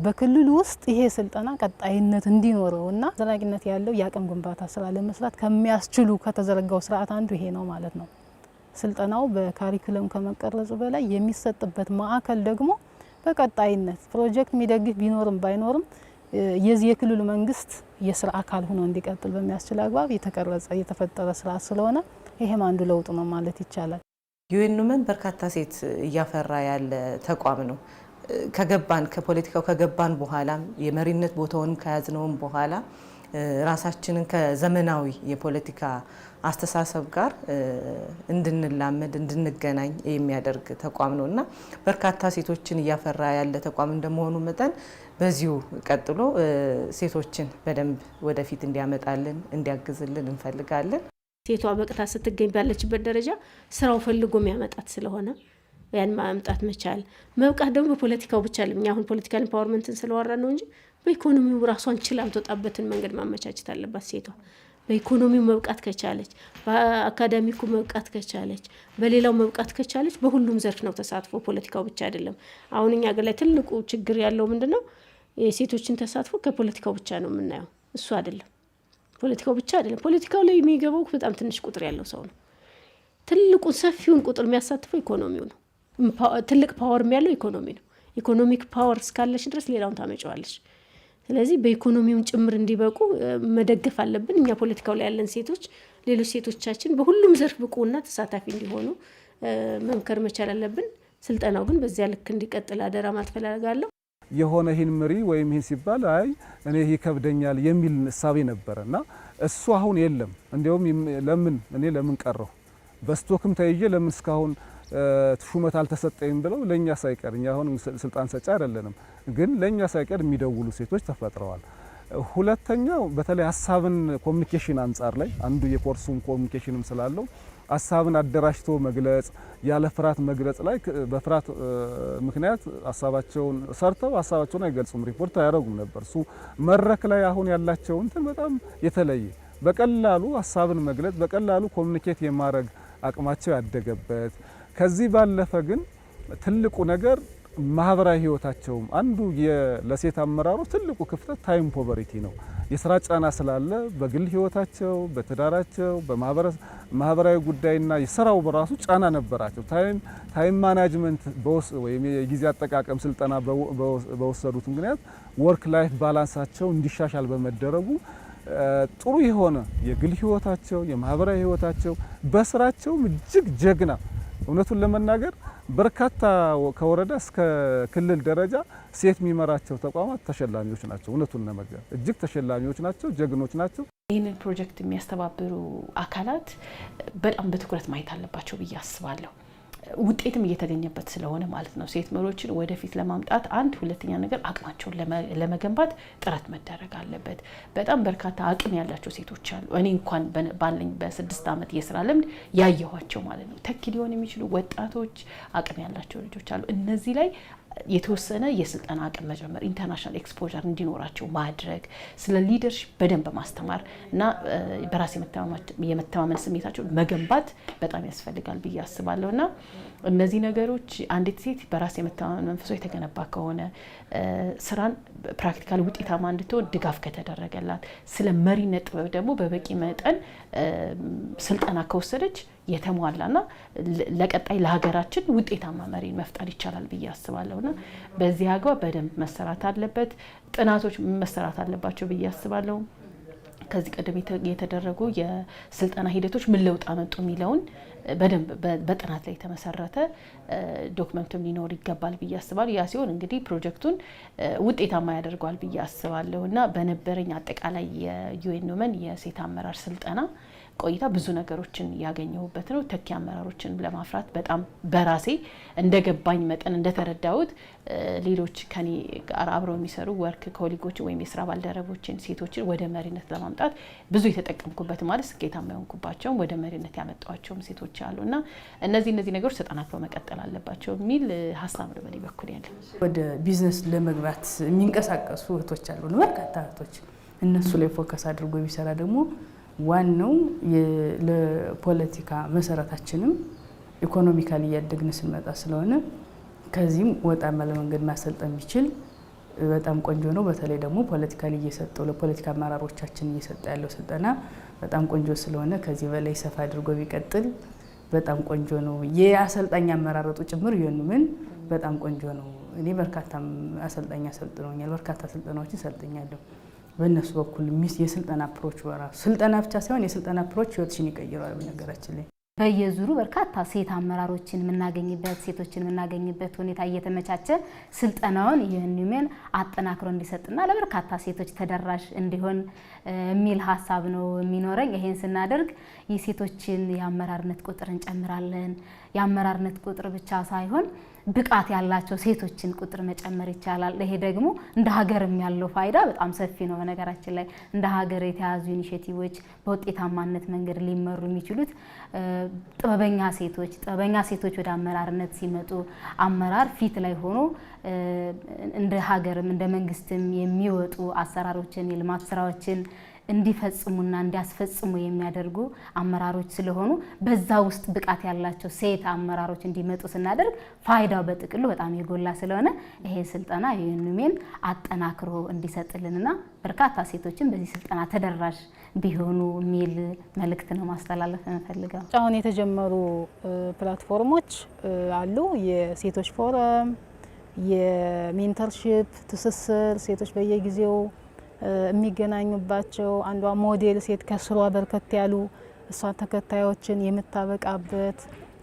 Speaker 6: በክልሉ ውስጥ ይሄ ስልጠና ቀጣይነት እንዲኖረውና ዘላቂነት ያለው የአቅም ግንባታ ስራ ለመስራት ከሚያስችሉ ከተዘረጋው ስርዓት አንዱ ይሄ ነው ማለት ነው። ስልጠናው በካሪኩለም ከመቀረጹ በላይ የሚሰጥበት ማዕከል ደግሞ በቀጣይነት ፕሮጀክት የሚደግፍ ቢኖርም ባይኖርም የዚህ የክልሉ መንግስት የስራ አካል ሆኖ እንዲቀጥል በሚያስችል አግባብ የተቀረጸ የተፈጠረ ስራ ስለሆነ ይሄም አንዱ ለውጥ ነው ማለት ይቻላል።
Speaker 13: ዩኤንመን በርካታ ሴት እያፈራ ያለ ተቋም ነው። ከገባን ከፖለቲካው ከገባን በኋላም የመሪነት ቦታውን ከያዝነውም በኋላ ራሳችንን ከዘመናዊ የፖለቲካ አስተሳሰብ ጋር እንድንላመድ እንድንገናኝ የሚያደርግ ተቋም ነውና በርካታ ሴቶችን እያፈራ ያለ ተቋም እንደመሆኑ መጠን በዚሁ ቀጥሎ ሴቶችን በደንብ ወደፊት እንዲያመጣልን እንዲያግዝልን እንፈልጋለን።
Speaker 10: ሴቷ በቅታ ስትገኝ ባለችበት ደረጃ ስራው ፈልጎ የሚያመጣት ስለሆነ ያን ማምጣት መቻል መብቃት ደግሞ በፖለቲካው ብቻ አይደለም። አሁን ፖለቲካል ኢምፓወርመንትን ስለወራ ነው እንጂ በኢኮኖሚው ራሷን ችላ የምትወጣበትን መንገድ ማመቻቸት አለባት። ሴቷ በኢኮኖሚው መብቃት ከቻለች፣ በአካዳሚኩ መብቃት ከቻለች፣ በሌላው መብቃት ከቻለች በሁሉም ዘርፍ ነው ተሳትፎ፣ ፖለቲካው ብቻ አይደለም። አሁን እኛ ሀገር ላይ ትልቁ ችግር ያለው ምንድነው? የሴቶችን ተሳትፎ ከፖለቲካው ብቻ ነው የምናየው። እሱ አይደለም፣ ፖለቲካው ብቻ አይደለም። ፖለቲካው ላይ የሚገባው በጣም ትንሽ ቁጥር ያለው ሰው ነው። ትልቁን ሰፊውን ቁጥር የሚያሳትፈው ኢኮኖሚው ነው። ትልቅ ፓወር ያለው ኢኮኖሚ ነው። ኢኮኖሚክ ፓወር እስካለሽ ድረስ ሌላውን ታመጫዋለሽ። ስለዚህ በኢኮኖሚውን ጭምር እንዲበቁ መደገፍ አለብን። እኛ ፖለቲካው ላይ ያለን ሴቶች ሌሎች ሴቶቻችን በሁሉም ዘርፍ ብቁና ተሳታፊ እንዲሆኑ መምከር መቻል አለብን። ስልጠናው ግን በዚያ ልክ እንዲቀጥል አደራ ማለት ፈልጋለሁ።
Speaker 4: የሆነ ይህን ምሪ ወይም ይህን ሲባል አይ እኔ ይከብደኛል የሚል እሳቤ ነበረና እሱ አሁን የለም። እንዲያውም ለምን ቀረሁ በስቶክም ተይዤ ለምን እስካሁን ሹመት አልተሰጠኝም ብለው ለኛ ሳይቀር እኛ አሁን ስልጣን ሰጪ አይደለንም፣ ግን ለኛ ሳይቀር የሚደውሉ ሴቶች ተፈጥረዋል። ሁለተኛው በተለይ ሀሳብን ኮሚኒኬሽን አንጻር ላይ አንዱ የኮርሱም ኮሚኒኬሽንም ስላለው ሀሳብን አደራጅቶ መግለጽ ያለ ፍርሃት መግለጽ ላይ በፍርሃት ምክንያት ሀሳባቸውን ሰርተው ሀሳባቸውን አይገልጹም፣ ሪፖርት አያደርጉም ነበር። እሱ መድረክ ላይ አሁን ያላቸው እንትን በጣም የተለየ በቀላሉ ሀሳብን መግለጽ በቀላሉ ኮሚኒኬት የማድረግ አቅማቸው ያደገበት። ከዚህ ባለፈ ግን ትልቁ ነገር ማህበራዊ ህይወታቸውም አንዱ ለሴት አመራሮች ትልቁ ክፍተት ታይም ፖቨሪቲ ነው። የስራ ጫና ስላለ በግል ህይወታቸው፣ በትዳራቸው፣ በማህበራዊ ጉዳይና የስራው በራሱ ጫና ነበራቸው። ታይም ማናጅመንት ወይም የጊዜ አጠቃቀም ስልጠና በወሰዱት ምክንያት ወርክ ላይፍ ባላንሳቸው እንዲሻሻል በመደረጉ ጥሩ የሆነ የግል ህይወታቸው፣ የማህበራዊ ህይወታቸው በስራቸውም እጅግ ጀግና እውነቱን ለመናገር በርካታ ከወረዳ እስከ ክልል ደረጃ ሴት የሚመራቸው ተቋማት ተሸላሚዎች ናቸው። እውነቱን ለመናገር እጅግ ተሸላሚዎች ናቸው፣ ጀግኖች ናቸው።
Speaker 5: ይህንን ፕሮጀክት የሚያስተባብሩ አካላት በጣም በትኩረት ማየት አለባቸው ብዬ አስባለሁ። ውጤትም እየተገኘበት ስለሆነ ማለት ነው። ሴት መሪዎችን ወደፊት ለማምጣት አንድ ሁለተኛ ነገር አቅማቸውን ለመገንባት ጥረት መደረግ አለበት። በጣም በርካታ አቅም ያላቸው ሴቶች አሉ። እኔ እንኳን ባለኝ በ6 ዓመት የስራ ልምድ ያየኋቸው ማለት ነው። ተኪ ሊሆን የሚችሉ ወጣቶች አቅም ያላቸው ልጆች አሉ። እነዚህ ላይ የተወሰነ የስልጠና አቅም መጨመር፣ ኢንተርናሽናል ኤክስፖዠር እንዲኖራቸው ማድረግ፣ ስለ ሊደርሺፕ በደንብ ማስተማር እና በራስ የመተማመን ስሜታቸውን መገንባት በጣም ያስፈልጋል ብዬ አስባለሁ። እና እነዚህ ነገሮች አንዲት ሴት በራስ የመተማመን መንፈሷ የተገነባ ከሆነ ስራን ፕራክቲካል ውጤታማ እንድትሆን ድጋፍ ከተደረገላት፣ ስለ መሪነት ጥበብ ደግሞ በበቂ መጠን ስልጠና ከወሰደች የተሟላና ለቀጣይ ለሀገራችን ውጤታማ መሪ መፍጠር ይቻላል ብዬ አስባለሁና በዚህ አግባብ በደንብ መሰራት አለበት። ጥናቶች መሰራት አለባቸው ብዬ አስባለሁ። ከዚህ ቀደም የተደረጉ የስልጠና ሂደቶች ምን ለውጥ አመጡ የሚለውን በደንብ በጥናት ላይ የተመሰረተ ዶክመንትም ሊኖር ይገባል ብዬ አስባለሁ። ያ ሲሆን እንግዲህ ፕሮጀክቱን ውጤታማ ያደርገዋል ብዬ አስባለሁ እና በነበረኝ አጠቃላይ የዩኤን ውመን የሴት አመራር ስልጠና ቆይታ ብዙ ነገሮችን ያገኘሁበት ነው። ተኪ አመራሮችን ለማፍራት በጣም በራሴ እንደገባኝ መጠን እንደተረዳሁት ሌሎች ከኔ ጋር አብረው የሚሰሩ ወርክ ኮሊጎችን ወይም የስራ ባልደረቦችን ሴቶችን ወደ መሪነት ለማምጣት ብዙ የተጠቀምኩበት ማለት ስኬታማ የሆንኩባቸውም ወደ መሪነት ያመጣቸውም ሴቶች አሉና እነዚህ ነገሮች ተጠናክረው መቀጠል አለባቸው የሚል ሀሳብ ነው በኔ በኩል ያለ።
Speaker 8: ወደ ቢዝነስ ለመግባት የሚንቀሳቀሱ እህቶች አሉ፣ በርካታ እህቶች። እነሱ ላይ ፎከስ አድርጎ ቢሰራ ደግሞ ዋናው ለፖለቲካ መሰረታችንም ኢኮኖሚካሊ እያደግን ስንመጣ ስለሆነ ከዚህም ወጣ ያለ መንገድ ማሰልጠን ቢችል በጣም ቆንጆ ነው። በተለይ ደግሞ ፖለቲካሊ እየሰጠው ለፖለቲካ አመራሮቻችን እየሰጠ ያለው ስልጠና በጣም ቆንጆ ስለሆነ ከዚህ በላይ ሰፋ አድርጎ ቢቀጥል በጣም ቆንጆ ነው። የአሰልጣኝ አመራረጡ ጭምር ምን በጣም ቆንጆ ነው። እኔ በርካታ አሰልጣኝ አሰልጥነውኛል፣ በርካታ ስልጠናዎችን ሰልጥኛለሁ። በእነሱ በኩል የስልጠና አፕሮች በራሱ ስልጠና ብቻ ሳይሆን የስልጠና አፕሮች ህይወትሽን ይቀይራል። በነገራችን ላይ
Speaker 9: በየዙሩ በርካታ ሴት አመራሮችን የምናገኝበት ሴቶችን የምናገኝበት ሁኔታ እየተመቻቸ ስልጠናውን ዩኤንዊሜን አጠናክሮ እንዲሰጥና ለበርካታ ሴቶች ተደራሽ እንዲሆን የሚል ሀሳብ ነው የሚኖረኝ። ይሄን ስናደርግ የሴቶችን የአመራርነት ቁጥር እንጨምራለን። የአመራርነት ቁጥር ብቻ ሳይሆን ብቃት ያላቸው ሴቶችን ቁጥር መጨመር ይቻላል። ይሄ ደግሞ እንደ ሀገርም ያለው ፋይዳ በጣም ሰፊ ነው። በነገራችን ላይ እንደ ሀገር የተያዙ ኢኒሼቲቮች በውጤታማነት መንገድ ሊመሩ የሚችሉት ጥበበኛ ሴቶች ወደ አመራርነት ሲመጡ አመራር ፊት ላይ ሆኖ እንደ ሀገርም እንደ መንግስትም የሚወጡ አሰራሮችን የልማት ስራዎችን እንዲፈጽሙና እንዲያስፈጽሙ የሚያደርጉ አመራሮች ስለሆኑ በዛ ውስጥ ብቃት ያላቸው ሴት አመራሮች እንዲመጡ ስናደርግ ፋይዳው በጥቅሉ በጣም የጎላ ስለሆነ ይሄ ስልጠና ዩኤንዊሜን አጠናክሮ እንዲሰጥልንና በርካታ ሴቶችን በዚህ ስልጠና ተደራሽ ቢሆኑ የሚል መልእክት ነው ማስተላለፍ የምፈልገው።
Speaker 6: አሁን የተጀመሩ ፕላትፎርሞች አሉ። የሴቶች ፎረም፣ የሜንተርሺፕ ትስስር ሴቶች በየጊዜው የሚገናኙባቸው አንዷ ሞዴል ሴት ከስሯ በርከት ያሉ እሷን ተከታዮችን የምታበቃበት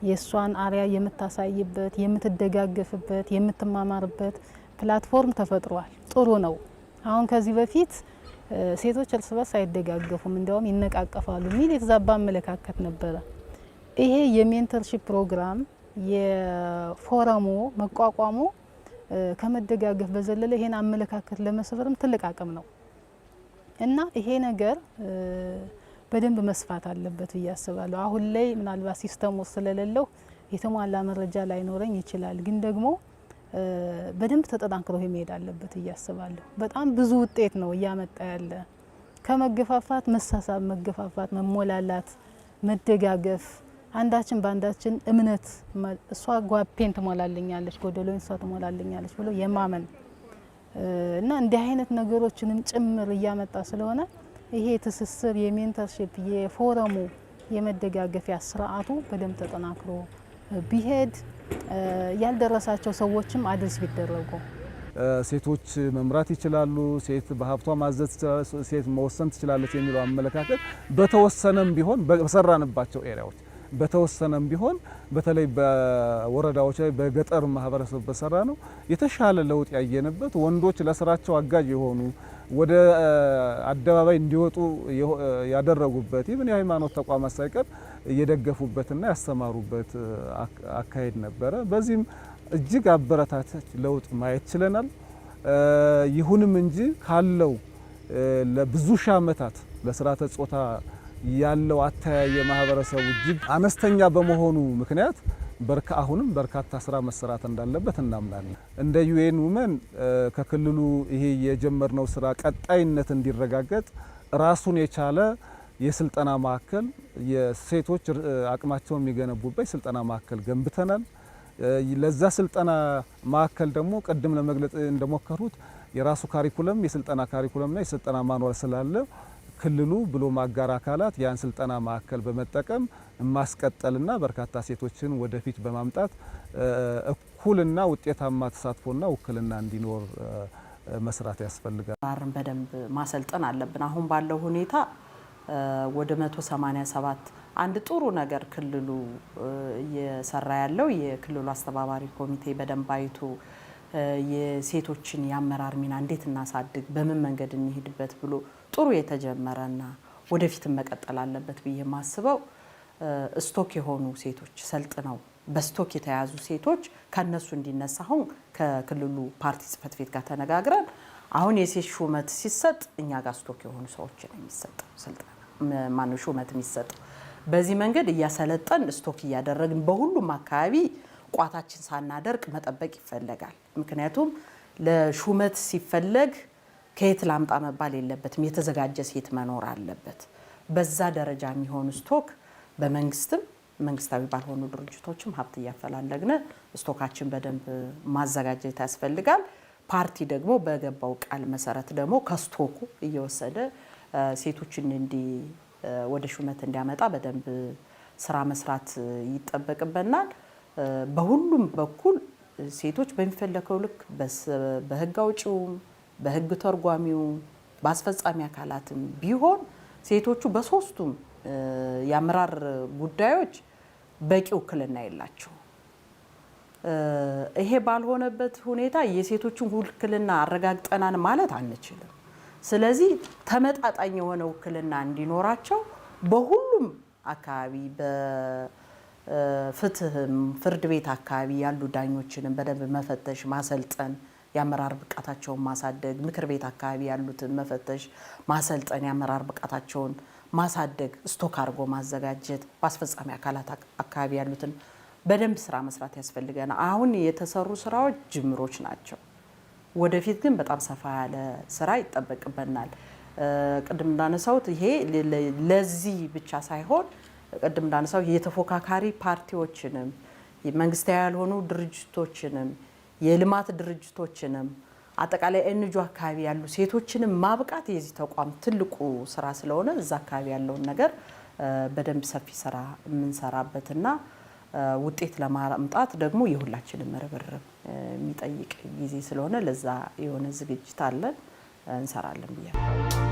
Speaker 6: የእሷን አርያ የምታሳይበት የምትደጋገፍበት የምትማማርበት ፕላትፎርም ተፈጥሯል። ጥሩ ነው። አሁን ከዚህ በፊት ሴቶች እርስ በርስ አይደጋገፉም፣ እንዲያውም ይነቃቀፋሉ የሚል የተዛባ አመለካከት ነበረ። ይሄ የሜንተርሺፕ ፕሮግራም የፎረሙ መቋቋሙ ከመደጋገፍ በዘለለ ይሄን አመለካከት ለመስበርም ትልቅ አቅም ነው እና ይሄ ነገር በደንብ መስፋት አለበት ብዬ አስባለሁ። አሁን ላይ ምናልባት ሲስተሙ ስለሌለው የተሟላ መረጃ ላይኖረኝ ይችላል፣ ግን ደግሞ በደንብ ተጠናክሮ መሄድ አለበት ብዬ አስባለሁ። በጣም ብዙ ውጤት ነው እያመጣ ያለ። ከመገፋፋት መሳሳብ፣ መገፋፋት፣ መሞላላት፣ መደጋገፍ፣ አንዳችን በአንዳችን እምነት እሷ ጓፔን ትሞላልኛለች፣ ጎደሎን እሷ ትሞላልኛለች ብሎ የማመን እና እንዲህ አይነት ነገሮችንም ጭምር እያመጣ ስለሆነ ይሄ ትስስር የሜንተርሺፕ የፎረሙ የመደጋገፊያ ስርዓቱ በደንብ ተጠናክሮ ቢሄድ ያልደረሳቸው ሰዎችም አድርስ ቢደረጉ
Speaker 4: ሴቶች መምራት ይችላሉ፣ ሴት በሀብቷ ማዘዝ ትችላለች፣ ሴት መወሰን ትችላለች የሚለው አመለካከት በተወሰነም ቢሆን በሰራንባቸው ኤሪያዎች በተወሰነም ቢሆን በተለይ በወረዳዎች ላይ በገጠር ማህበረሰብ በሰራ ነው የተሻለ ለውጥ ያየንበት ወንዶች ለስራቸው አጋዥ የሆኑ ወደ አደባባይ እንዲወጡ ያደረጉበት ይብን የሃይማኖት ተቋማት ሳይቀር እየደገፉበትና ያስተማሩበት አካሄድ ነበረ። በዚህም እጅግ አበረታች ለውጥ ማየት ችለናል። ይሁንም እንጂ ካለው ለብዙ ሺህ ዓመታት ለስርዓተ ጾታ ያለው አተያየ ማህበረሰቡ እጅግ አነስተኛ በመሆኑ ምክንያት አሁንም በርካታ ስራ መሰራት እንዳለበት እናምናለን። እንደ ዩኤንዊሜን ከክልሉ ይሄ የጀመርነው ስራ ቀጣይነት እንዲረጋገጥ ራሱን የቻለ የስልጠና ማዕከል የሴቶች አቅማቸውን የሚገነቡበት ስልጠና ማዕከል ገንብተናል። ለዛ ስልጠና ማዕከል ደግሞ ቅድም ለመግለጽ እንደሞከሩት የራሱ ካሪኩለም የስልጠና ካሪኩለምና የስልጠና ማንዋል ስላለ ክልሉ ብሎ ማጋር አካላት ያን ስልጠና ማዕከል በመጠቀም ማስቀጠልና በርካታ ሴቶችን ወደፊት በማምጣት እኩልና ውጤታማ ተሳትፎና ውክልና እንዲኖር መስራት ያስፈልጋል።
Speaker 3: አመራርን በደንብ ማሰልጠን አለብን። አሁን ባለው ሁኔታ ወደ 187 አንድ ጥሩ ነገር ክልሉ እየሰራ ያለው የክልሉ አስተባባሪ ኮሚቴ በደንብ አይቶ የሴቶችን የአመራር ሚና እንዴት እናሳድግ፣ በምን መንገድ እንሄድበት ብሎ ጥሩ የተጀመረና ወደፊትም መቀጠል አለበት ብዬ ማስበው ስቶክ የሆኑ ሴቶች ሰልጥነው በስቶክ የተያዙ ሴቶች ከነሱ እንዲነሳ አሁን ከክልሉ ፓርቲ ጽህፈት ቤት ጋር ተነጋግረን አሁን የሴት ሹመት ሲሰጥ እኛ ጋር ስቶክ የሆኑ ሰዎች ነው የሚሰጠው ስልጣን ማነው ሹመት የሚሰጠው። በዚህ መንገድ እያሰለጠን ስቶክ እያደረግን በሁሉም አካባቢ ቋታችን ሳናደርቅ መጠበቅ ይፈለጋል። ምክንያቱም ለሹመት ሲፈለግ ከየት ላምጣ መባል የለበትም፣ የተዘጋጀ ሴት መኖር አለበት። በዛ ደረጃ የሚሆን ስቶክ በመንግስትም መንግስታዊ ባልሆኑ ድርጅቶችም ሀብት እያፈላለግን ስቶካችን በደንብ ማዘጋጀት ያስፈልጋል። ፓርቲ ደግሞ በገባው ቃል መሰረት ደግሞ ከስቶኩ እየወሰደ ሴቶችን ወደ ሹመት እንዲያመጣ በደንብ ስራ መስራት ይጠበቅበናል። በሁሉም በኩል ሴቶች በሚፈለገው ልክ በህግ አውጪውም በህግ ተርጓሚውም በአስፈጻሚ አካላትም ቢሆን ሴቶቹ በሶስቱም የአመራር ጉዳዮች በቂ ውክልና የላቸው። ይሄ ባልሆነበት ሁኔታ የሴቶችን ውክልና አረጋግጠናን ማለት አንችልም። ስለዚህ ተመጣጣኝ የሆነ ውክልና እንዲኖራቸው በሁሉም አካባቢ በፍትህም ፍርድ ቤት አካባቢ ያሉ ዳኞችንም በደንብ መፈተሽ፣ ማሰልጠን፣ የአመራር ብቃታቸውን ማሳደግ፣ ምክር ቤት አካባቢ ያሉትን መፈተሽ፣ ማሰልጠን፣ የአመራር ብቃታቸውን ማሳደግ፣ ስቶክ አድርጎ ማዘጋጀት፣ በአስፈጻሚ አካላት አካባቢ ያሉትን በደንብ ስራ መስራት ያስፈልገናል። አሁን የተሰሩ ስራዎች ጅምሮች ናቸው። ወደፊት ግን በጣም ሰፋ ያለ ስራ ይጠበቅበናል። ቅድም እንዳነሳሁት ይሄ ለዚህ ብቻ ሳይሆን ቅድም እንዳነሳው የተፎካካሪ ፓርቲዎችንም መንግስታዊ ያልሆኑ ድርጅቶችንም የልማት ድርጅቶችንም አጠቃላይ ኤንጂ አካባቢ ያሉ ሴቶችንም ማብቃት የዚህ ተቋም ትልቁ ስራ ስለሆነ እዛ አካባቢ ያለውን ነገር በደንብ ሰፊ ስራ የምንሰራበትና ውጤት ለማምጣት ደግሞ የሁላችንም ርብርብ የሚጠይቅ ጊዜ ስለሆነ ለዛ የሆነ ዝግጅት አለን እንሰራለን ብዬ